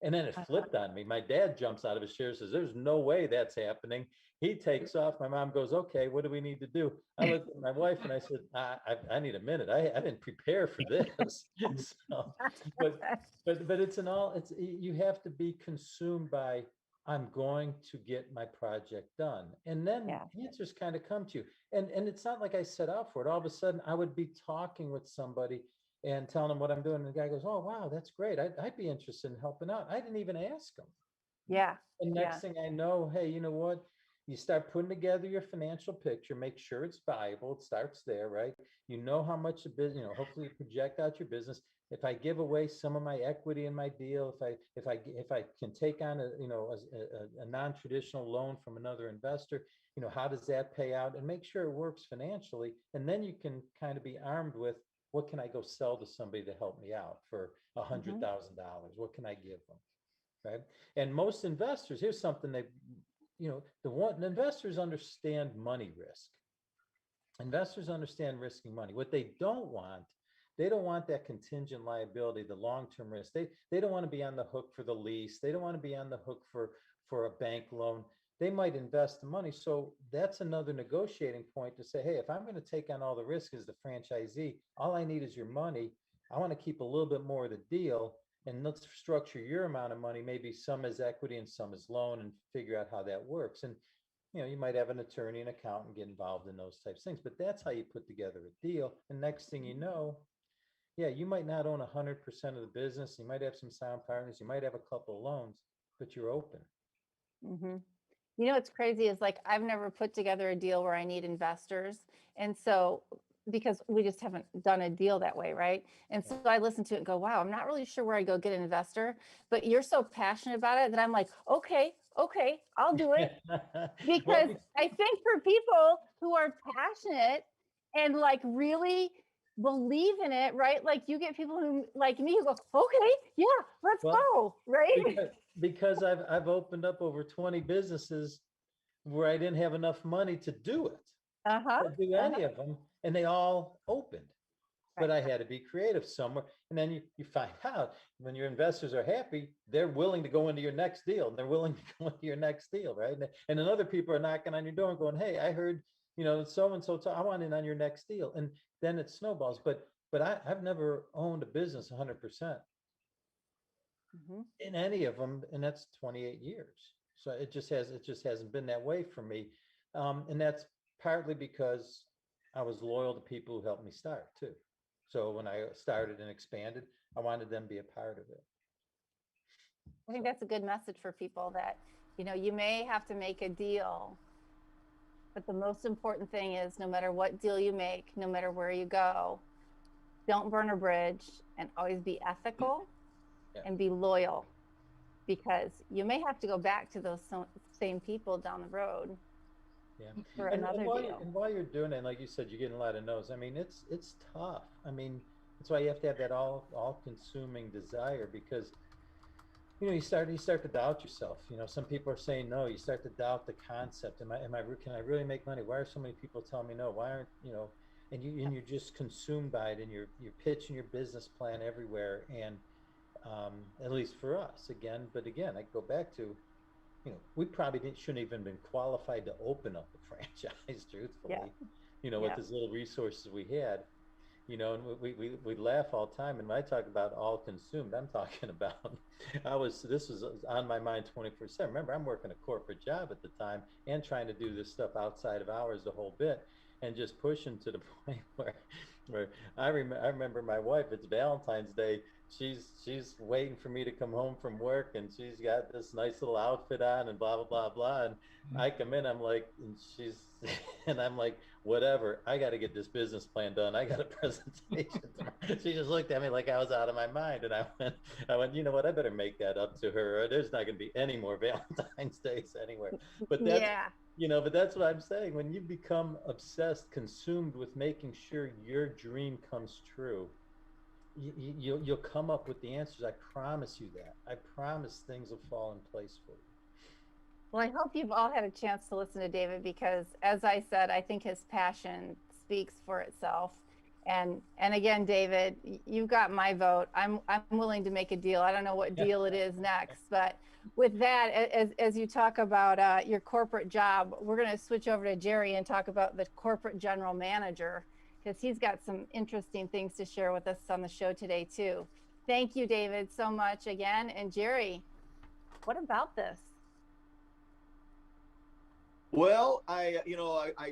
And then it flipped on me. My dad jumps out of his chair and says, there's no way that's happening. He takes off. My mom goes, okay, what do we need to do? I looked at my wife and I said, I need a minute. I didn't prepare for this. So, but it's you have to be consumed by, I'm going to get my project done. And then answers kind of come to you. And it's not like I set out for it. All of a sudden I would be talking with somebody and telling them what I'm doing. And the guy goes, oh, wow, that's great. I'd be interested in helping out. I didn't even ask him. Yeah. And next thing I know, hey, you know what? You start putting together your financial picture, make sure it's viable. It starts there, right? You know how much a business, you know, hopefully you project out your business. If I give away some of my equity in my deal, if I can take on a non-traditional loan from another investor, you know, how does that pay out? And make sure it works financially. And then you can kind of be armed with, what can I go sell to somebody to help me out for $100,000? What can I give them? Right. And most investors, here's something that, you know, the investors understand money risk. Investors understand risking money. What they don't want that contingent liability, the long-term risk. They don't want to be on the hook for the lease. They don't want to be on the hook for a bank loan. They might invest the money. So that's another negotiating point to say, hey, if I'm going to take on all the risk as the franchisee, all I need is your money. I want to keep a little bit more of the deal, and let's structure your amount of money, maybe some as equity and some as loan, and figure out how that works. And, you know, you might have an attorney and accountant get involved in those types of things, but that's how you put together a deal. And next thing you know, yeah, you might not own 100% of the business. You might have some sound partners. You might have a couple of loans, but you're open. Mm-hmm. You know, what's crazy is like, I've never put together a deal where I need investors. And so, because we just haven't done a deal that way, right? And so I listen to it and go, wow, I'm not really sure where I go get an investor, but you're so passionate about it that I'm like, okay, I'll do it. Because I think for people who are passionate and like really believe in it, right? Like you get people who like me who go, okay, yeah, let's go, right? Because I've opened up over 20 businesses where I didn't have enough money to do it. To do any of them, and they all opened. but I had to be creative somewhere. And then you find out when your investors are happy, they're willing to go into your next deal. They're willing to go into your next deal, right? And then other people are knocking on your door and going, hey, I heard, so-and-so, I want in on your next deal. And then it snowballs. But I've never owned a business 100% in any of them. And that's 28 years. So it just hasn't been that way for me. And that's partly because I was loyal to people who helped me start too. So when I started and expanded, I wanted them to be a part of it. I think that's a good message for people that, you may have to make a deal, but the most important thing is no matter what deal you make, no matter where you go, don't burn a bridge and always be ethical and be loyal, because you may have to go back to those same people down the road. Yeah. For another deal. And while you're doing it, like you said, you're getting a lot of no's. I mean, it's tough. I mean, that's why you have to have that all-consuming desire, because you start to doubt yourself. Some people are saying no. You start to doubt the concept. Can I really make money? Why are so many people telling me no? Why aren't and you're just consumed by it, and you're pitching your business plan everywhere. And at least for us, but again, I go back to, we probably shouldn't even been qualified to open up a franchise, truthfully, with as little resources we had, and we laugh all the time. And when I talk about all consumed, I'm talking about, this was on my mind 24/7. Remember, I'm working a corporate job at the time and trying to do this stuff outside of hours the whole bit, and just pushing to the point where I remember my wife, it's Valentine's Day. She's waiting for me to come home from work, and she's got this nice little outfit on and blah, blah, blah, blah. And I come in, I'm like, and I'm like, whatever, I got to get this business plan done. I got a presentation tomorrow. She just looked at me like I was out of my mind. And I went, you know what? I better make that up to her. Or there's not going to be any more Valentine's Days anywhere. But that's, but that's what I'm saying. When you become obsessed, consumed with making sure your dream comes true, you'll come up with the answers. I promise you that. I promise things will fall in place for you. Well, I hope you've all had a chance to listen to David, because as I said, I think his passion speaks for itself. And again, David, you've got my vote. I'm willing to make a deal. I don't know what deal it is next, but with that, as you talk about your corporate job, we're going to switch over to Jerry and talk about the corporate general manager, because he's got some interesting things to share with us on the show today too. Thank you, David, so much again. And Jerry, what about this? Well, I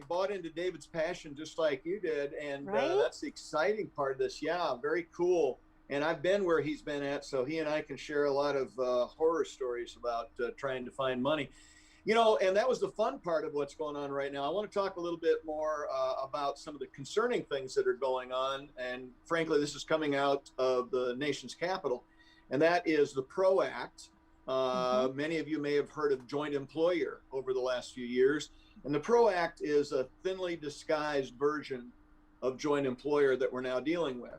bought into David's passion just like you did, and that's the exciting part of this. Yeah, very cool. And I've been where he's been at, so he and I can share a lot of horror stories about trying to find money. And that was the fun part of what's going on right now. I want to talk a little bit more about some of the concerning things that are going on. And frankly, this is coming out of the nation's capital, and that is the PRO Act. Many of you may have heard of joint employer over the last few years. And the PRO Act is a thinly disguised version of joint employer that we're now dealing with.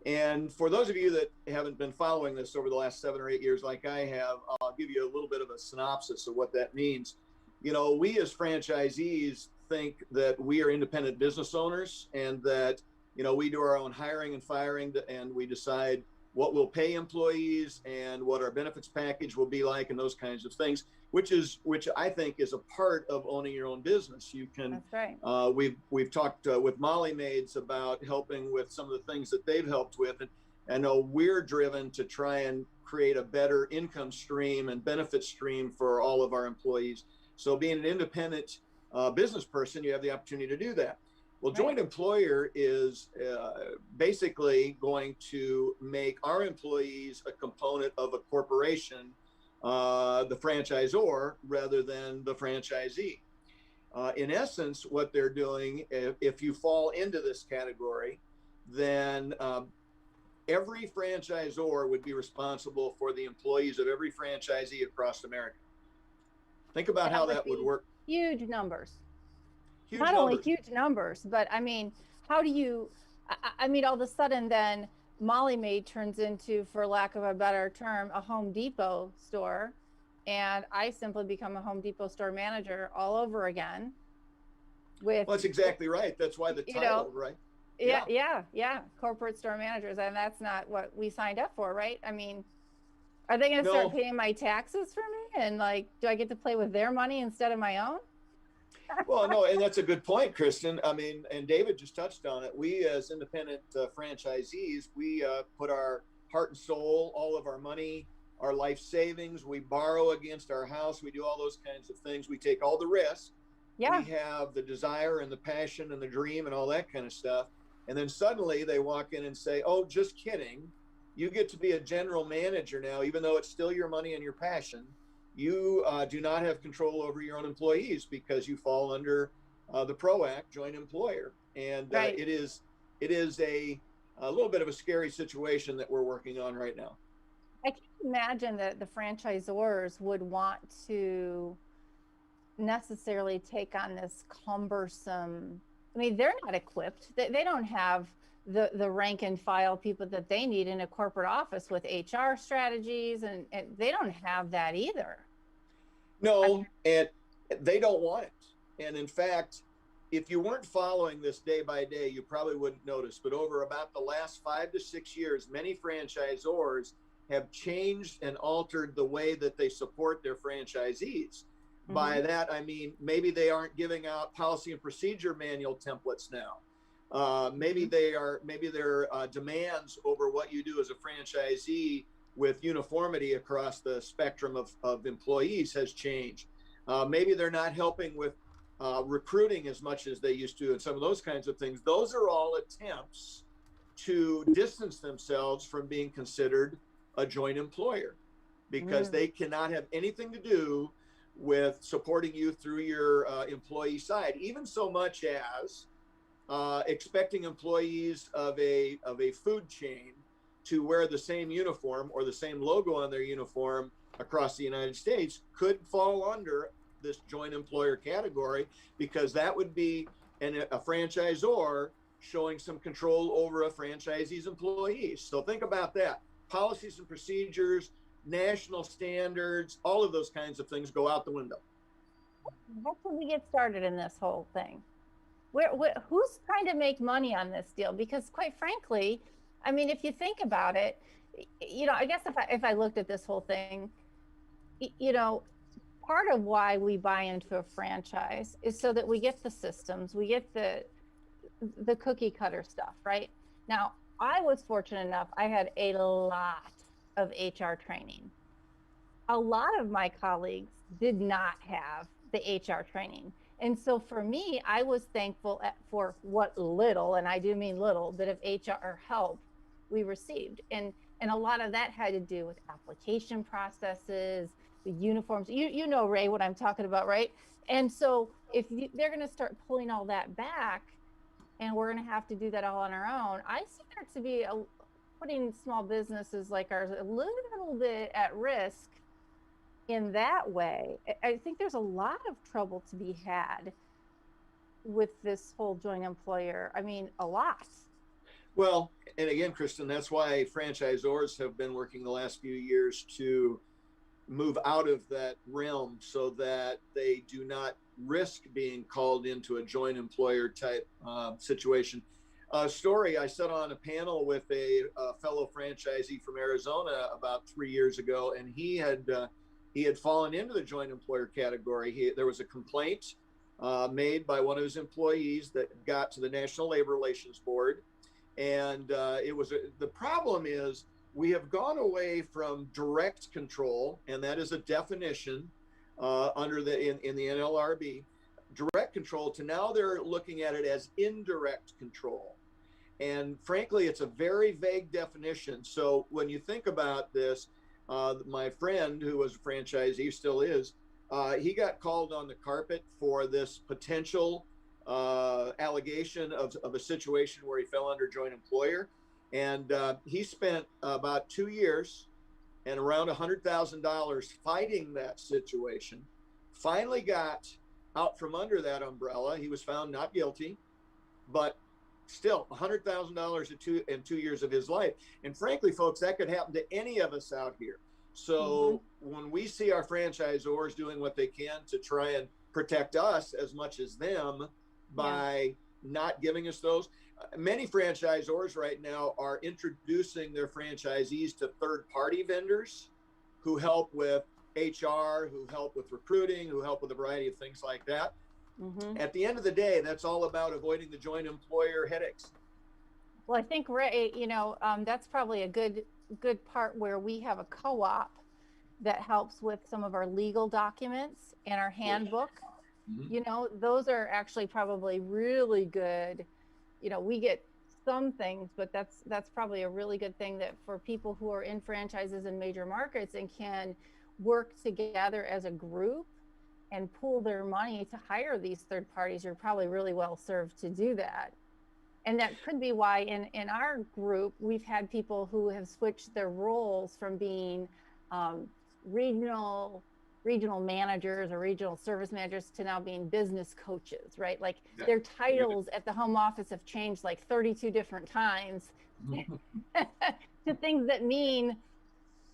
And for those of you that haven't been following this over the last 7 or 8 years like I have, I'll give you a little bit of a synopsis of what that means. We as franchisees think that we are independent business owners, and that, we do our own hiring and firing, and we decide what we'll pay employees and what our benefits package will be like, and those kinds of things, which I think is a part of owning your own business. You can, that's right. We've talked with Molly Maids about helping with some of the things that they've helped with. And I know we're driven to try and create a better income stream and benefit stream for all of our employees. So being an independent business person, you have the opportunity to do that. Well, joint employer is basically going to make our employees a component of a corporation, the franchisor, rather than the franchisee. In essence, what they're doing, if you fall into this category, then every franchisor would be responsible for the employees of every franchisee across America. Think about how that would work. Huge numbers. Not only huge numbers, but I mean, how do you, all of a sudden then Molly Maid turns into, for lack of a better term, a Home Depot store, and I simply become a Home Depot store manager all over again. Well, that's exactly right. That's why the title, right? Yeah. Corporate store managers, and that's not what we signed up for, right? I mean, are they going to start No. paying my taxes for me? And like, do I get to play with their money instead of my own? Well, no, and that's a good point, Kristen. I mean, and David just touched on it. We, as independent franchisees, we put our heart and soul, all of our money, our life savings. We borrow against our house. We do all those kinds of things. We take all the risk. Yeah. We have the desire and the passion and the dream and all that kind of stuff. And then suddenly they walk in and say, "Oh, just kidding. You get to be a general manager now, even though it's still your money and your passion. You do not have control over your own employees because you fall under the PRO Act, joint employer." And Right. it is a little bit of a scary situation that we're working on right now. I can't imagine that the franchisors would want to necessarily take on this cumbersome. I mean, they're not equipped. They don't have the rank and file people that they need in a corporate office with HR strategies, and they don't have that either. No, and they don't want it. And in fact, if you weren't following this day by day, you probably wouldn't notice. But over about the last 5 to 6 years, many franchisors have changed and altered the way that they support their franchisees. By that, I mean, maybe they aren't giving out policy and procedure manual templates now. Maybe their demands over what you do as a franchisee with uniformity across the spectrum of employees has changed. Maybe they're not helping with recruiting as much as they used to, and some of those kinds of things. Those are all attempts to distance themselves from being considered a joint employer, because they cannot have anything to do with supporting you through your employee side, even so much as expecting employees of a food chain to wear the same uniform or the same logo on their uniform across the United States could fall under this joint employer category, because that would be a franchisor showing some control over a franchisee's employees. So think about that. Policies and procedures, national standards, all of those kinds of things go out the window. How can we get started in this whole thing? Who's trying to make money on this deal? Because quite frankly, I mean, if you think about it, I guess if I looked at this whole thing, part of why we buy into a franchise is so that we get the systems, we get the cookie cutter stuff, right? Now, I was fortunate enough, I had a lot of HR training. A lot of my colleagues did not have the HR training. And so for me, I was thankful for what little, and I do mean little, bit of HR help we received. And a lot of that had to do with application processes, the uniforms. You know, Ray, what I'm talking about, right? And so if they're going to start pulling all that back, and we're going to have to do that all on our own, I see there to be putting small businesses like ours a little bit at risk in that way. I think there's a lot of trouble to be had with this whole joint employer. I mean, a lot. Well, and again, Kristen, that's why franchisors have been working the last few years to move out of that realm so that they do not risk being called into a joint employer type situation. Story, I sat on a panel with a fellow franchisee from Arizona about 3 years ago, and he had fallen into the joint employer category. There was a complaint made by one of his employees that got to the National Labor Relations Board, and the problem is we have gone away from direct control, and that is a definition in the NLRB, direct control, to now they're looking at it as indirect control. And frankly, it's a very vague definition. So when you think about this, my friend who was a franchisee, still is, he got called on the carpet for this potential allegation of a situation where he fell under joint employer. And he spent about 2 years and around $100,000 fighting that situation. Finally got out from under that umbrella. He was found not guilty, but still $100,000 in 2 years of his life. And frankly, folks, that could happen to any of us out here. So when we see our franchisors doing what they can to try and protect us as much as them by not giving us those, many franchisors right now are introducing their franchisees to third-party vendors who help with HR, who help with recruiting, who help with a variety of things like that. Mm-hmm. At the end of the day, that's all about avoiding the joint employer headaches. Well, I think, Ray, that's probably a good part where we have a co-op that helps with some of our legal documents and our handbook. Mhm. Those are actually probably really good. We get some things, but that's probably a really good thing that for people who are in franchises in major markets and can work together as a group and pool their money to hire these third parties, you're probably really well served to do that. And that could be why in our group, we've had people who have switched their roles from being regional managers or regional service managers to now being business coaches, right? Like Yeah. their titles at the home office have changed like 32 different times to things that mean,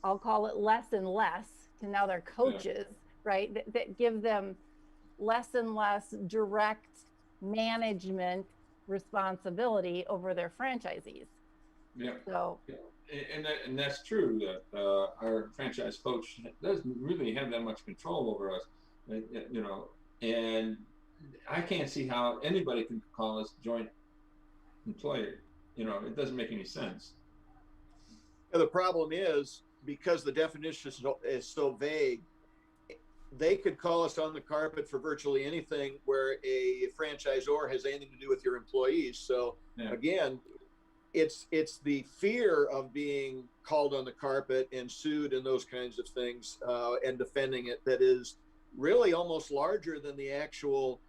I'll call it less and less, to now they're coaches, right? That give them less and less direct management responsibility over their franchisees. Yeah. So, And that's true that our franchise coach doesn't really have that much control over us, and I can't see how anybody can call us joint employer. It doesn't make any sense. The problem is because the definition is so vague, they could call us on the carpet for virtually anything where a franchisor has anything to do with your employees. So again, it's the fear of being called on the carpet and sued and those kinds of things and defending it that is really almost larger than the actual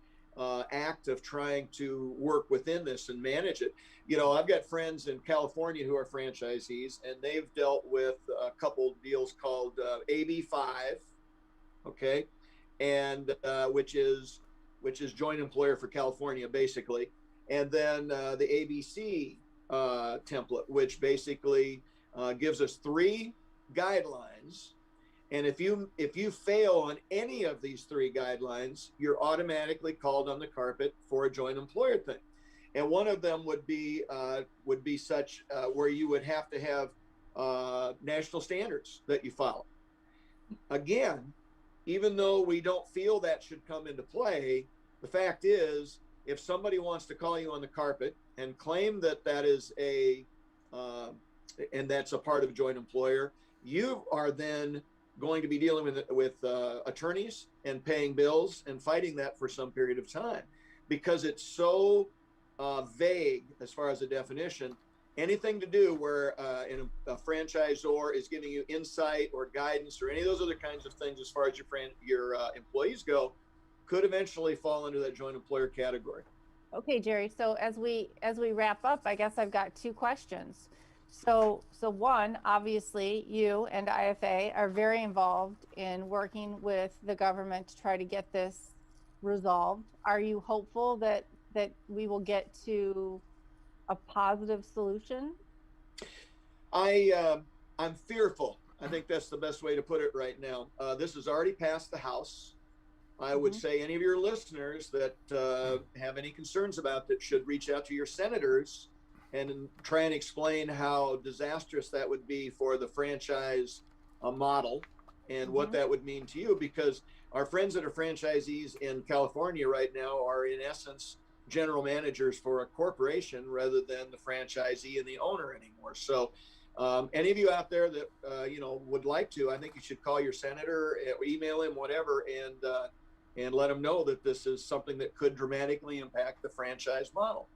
act of trying to work within this and manage it. I've got friends in California who are franchisees, and they've dealt with a couple deals called AB5, okay, and which is joint employer for California, basically, and then the ABC template, which basically gives us 3 guidelines, and if you fail on any of these 3 guidelines, you're automatically called on the carpet for a joint employer thing. And one of them would be such where you would have to have national standards that you follow. Again, even though we don't feel that should come into play, the fact is, if somebody wants to call you on the carpet and claim that is and that's a part of a joint employer, you are then going to be dealing with attorneys and paying bills and fighting that for some period of time because it's so vague as far as the definition. Anything to do where a franchisor is giving you insight or guidance or any of those other kinds of things as far as your employees go could eventually fall under that joint employer category. Okay, Jerry. So as we wrap up, I guess I've got 2 questions. So one, obviously, you and IFA are very involved in working with the government to try to get this resolved. Are you hopeful that we will get to a positive solution? I'm fearful. I think that's the best way to put it right now. This has already passed the House. I would say any of your listeners that have any concerns about that should reach out to your senators and try and explain how disastrous that would be for the franchise model and what that would mean to you, because our friends that are franchisees in California right now are in essence general managers for a corporation rather than the franchisee and the owner anymore. So any of you out there that would like to, I think you should call your senator, email him, whatever, and let him know that this is something that could dramatically impact the franchise model.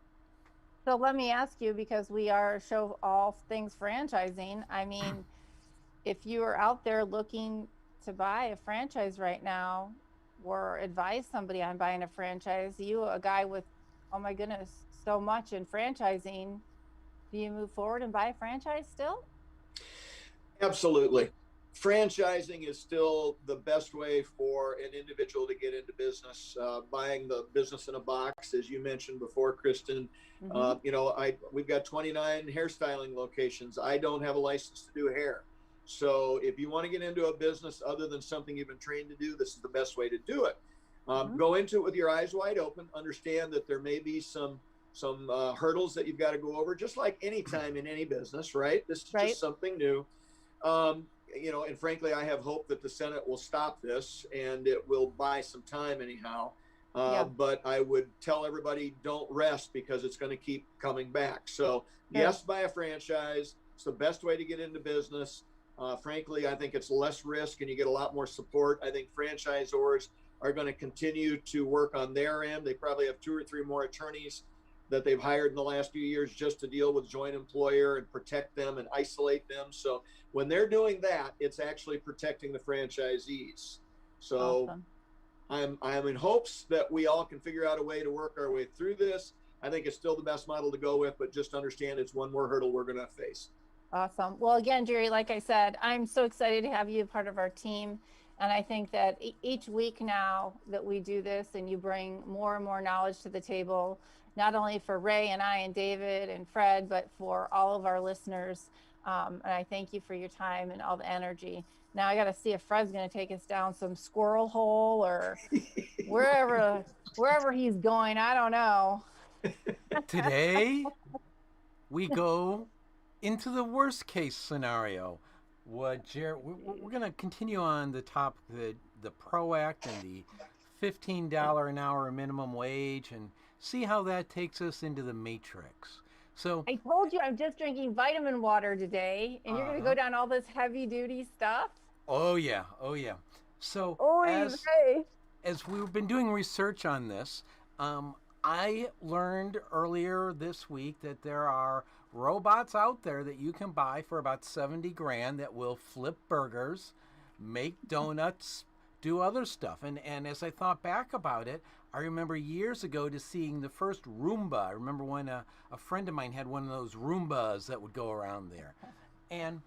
So let me ask you, because we are a show all things franchising. I mean, if you are out there looking to buy a franchise right now or advise somebody on buying a franchise, you, a guy with, oh my goodness, so much in franchising, do you move forward and buy a franchise still? Absolutely. Franchising is still the best way for an individual to get into business. Buying the business in a box, as you mentioned before, Kristen, we've got 29 hairstyling locations. I don't have a license to do hair. So if you want to get into a business other than something you've been trained to do, this is the best way to do it. Go into it with your eyes wide open, understand that there may be some some hurdles that you've got to go over, just like any time in any business, right? This is Right. just something new. And frankly, I have hope that the Senate will stop this, and it will buy some time anyhow. Yeah. But I would tell everybody, don't rest, because it's going to keep coming back. So yes, buy a franchise. It's the best way to get into business. Frankly, I think it's less risk and you get a lot more support. I think franchisors are going to continue to work on their end. They probably have 2 or 3 more attorneys that they've hired in the last few years just to deal with joint employer and protect them and isolate them. So when they're doing that, it's actually protecting the franchisees. So Awesome. I'm in hopes that we all can figure out a way to work our way through this. I think it's still the best model to go with, but just understand it's one more hurdle we're going to face. Awesome. Well, again, Jerry, like I said, I'm so excited to have you a part of our team. And I think that each week now that we do this and you bring more and more knowledge to the table, not only for Ray and I and David and Fred, but for all of our listeners. And I thank you for your time and all the energy. Now I got to see if Fred's going to take us down some squirrel hole or wherever he's going. I don't know. Today, we go into the worst case scenario. We're going to continue on the topic, the PRO Act and the $15 an hour minimum wage, and see how that takes us into the matrix. So I told you I'm just drinking vitamin water today, and you're going to go down all this heavy duty stuff. Oh yeah. So as we've been doing research on this, I learned earlier this week that there are robots out there that you can buy for about 70 grand that will flip burgers, make donuts, do other stuff. And as I thought back about it, I remember years ago to seeing the first Roomba. I remember when a friend of mine had one of those Roombas that would go around there. And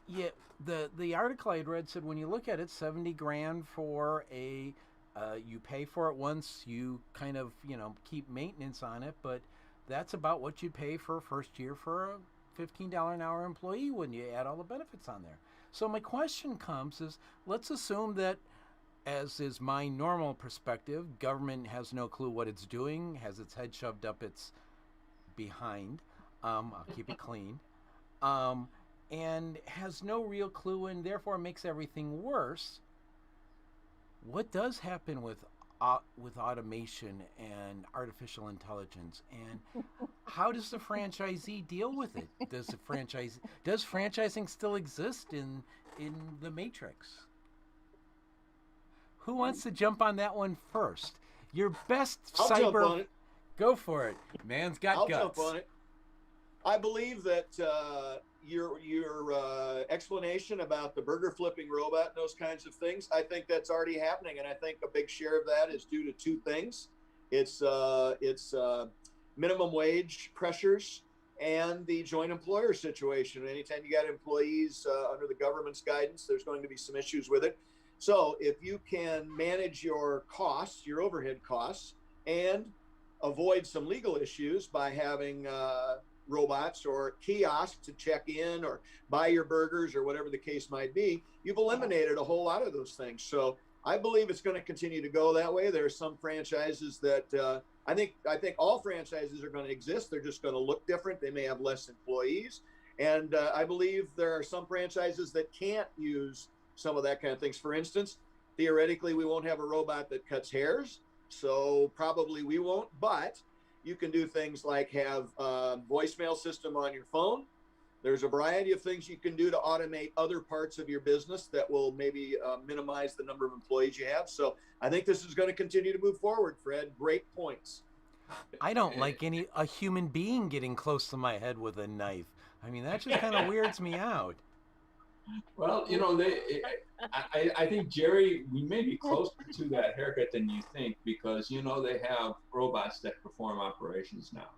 yeah, the article I had read said when you look at it, 70 grand for you pay for it once, you kind of, keep maintenance on it, but that's about what you pay for first year for a $15 an hour employee when you add all the benefits on there. So my question comes is, let's assume that, as is my normal perspective, government has no clue what it's doing, has its head shoved up its behind, I'll keep it clean, and has no real clue and therefore makes everything worse. What does happen with automation and artificial intelligence, and how does the franchisee deal with it? Does franchising still exist in the matrix? Who wants to jump on that one first? Your best I'll jump on it. Go for it. Man's got I'll guts. jump on it. I believe that your explanation about the burger flipping robot and those kinds of things, I think that's already happening, and I think a big share of that is due to 2 things. It's minimum wage pressures and the joint employer situation. Anytime you got employees under the government's guidance, there's going to be some issues with it. So if you can manage your costs, your overhead costs, and avoid some legal issues by having robots or kiosks to check in or buy your burgers or whatever the case might be, you've eliminated a whole lot of those things. So I believe it's going to continue to go that way. There are some franchises that I think all franchises are going to exist. They're just going to look different. They may have less employees. And I believe there are some franchises that can't use some of that kind of things. For instance, theoretically, we won't have a robot that cuts hairs. So probably we won't, but you can do things like have a voicemail system on your phone. There's a variety of things you can do to automate other parts of your business that will maybe minimize the number of employees you have. So I think this is going to continue to move forward, Fred. Great points. I don't like a human being getting close to my head with a knife. I mean, that just kind of weirds me out. Well, I think, Jerry, we may be closer to that haircut than you think, because, they have robots that perform operations now.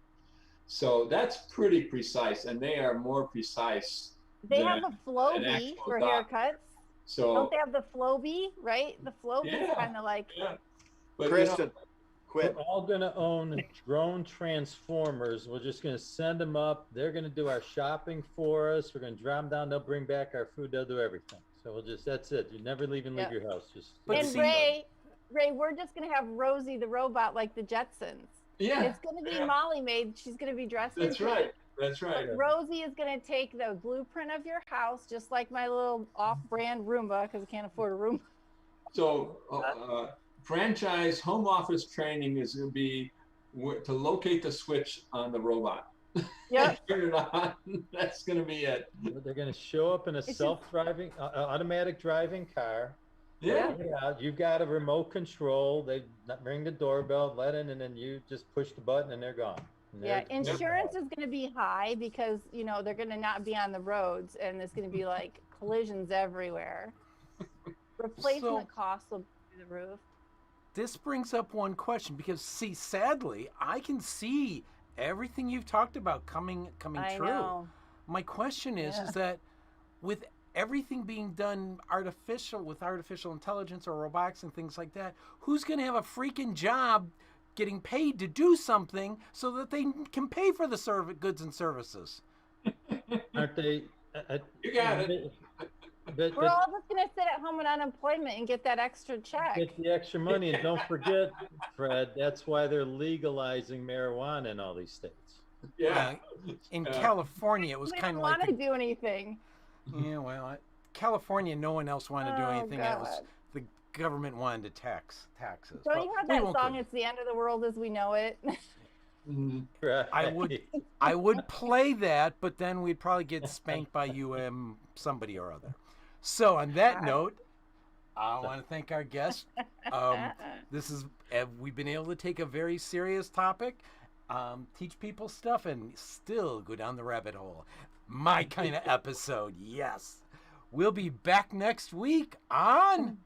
So that's pretty precise, and they are more precise. They have a Flowbee for haircuts. So don't they have the Flowbee, right? The Flowbee is kind of like. Yeah. But, Kristen, we're all going to own drone transformers. We're just going to send them up. They're going to do our shopping for us. We're going to drop them down. They'll bring back our food. They'll do everything. So that's it. You never leave your house. Ray, we're just going to have Rosie the robot like the Jetsons. Yeah, It's going to be Molly made. She's going to be dressed. that's in right. pink. That's right. Rosie is going to take the blueprint of your house, just like my little off-brand Roomba, because I can't afford a Roomba. So, franchise home office training is going to be to locate the switch on the robot. Yep. Turn it on. That's going to be it. They're going to show up in a just- self-driving, automatic driving car. Yeah. Yeah, you've got a remote control. They ring the doorbell, let in, and then you just push the button and they're gone. And Yeah, they're- insurance is going to be high because, you know, they're going to not be on the roads and there's going to be like collisions everywhere. Replacement costs will be through the roof. This brings up one question because, see, sadly, I can see everything you've talked about coming I true. know. My question is that with everything being done with artificial intelligence or robotics and things like that, who's going to have a freaking job getting paid to do something so that they can pay for the goods and services? Aren't they? You got it. We're all just going to sit at home with unemployment and get that extra check. Get the extra money, and don't forget, Fred, that's why they're legalizing marijuana in all these states. Yeah. In California, it was We kind don't of like want to do anything. yeah, well, California, no one else wanted to do Oh, anything. It was God. the government wanted to taxes. Don't you have We that won't song, go. It's the End of the World as We Know It? Mhm. Right. I would play that, but then we'd probably get spanked by somebody or other. So on that note, I want to thank our guest. We've been able to take a very serious topic, teach people stuff, and still go down the rabbit hole. My kind of episode, yes. We'll be back next week on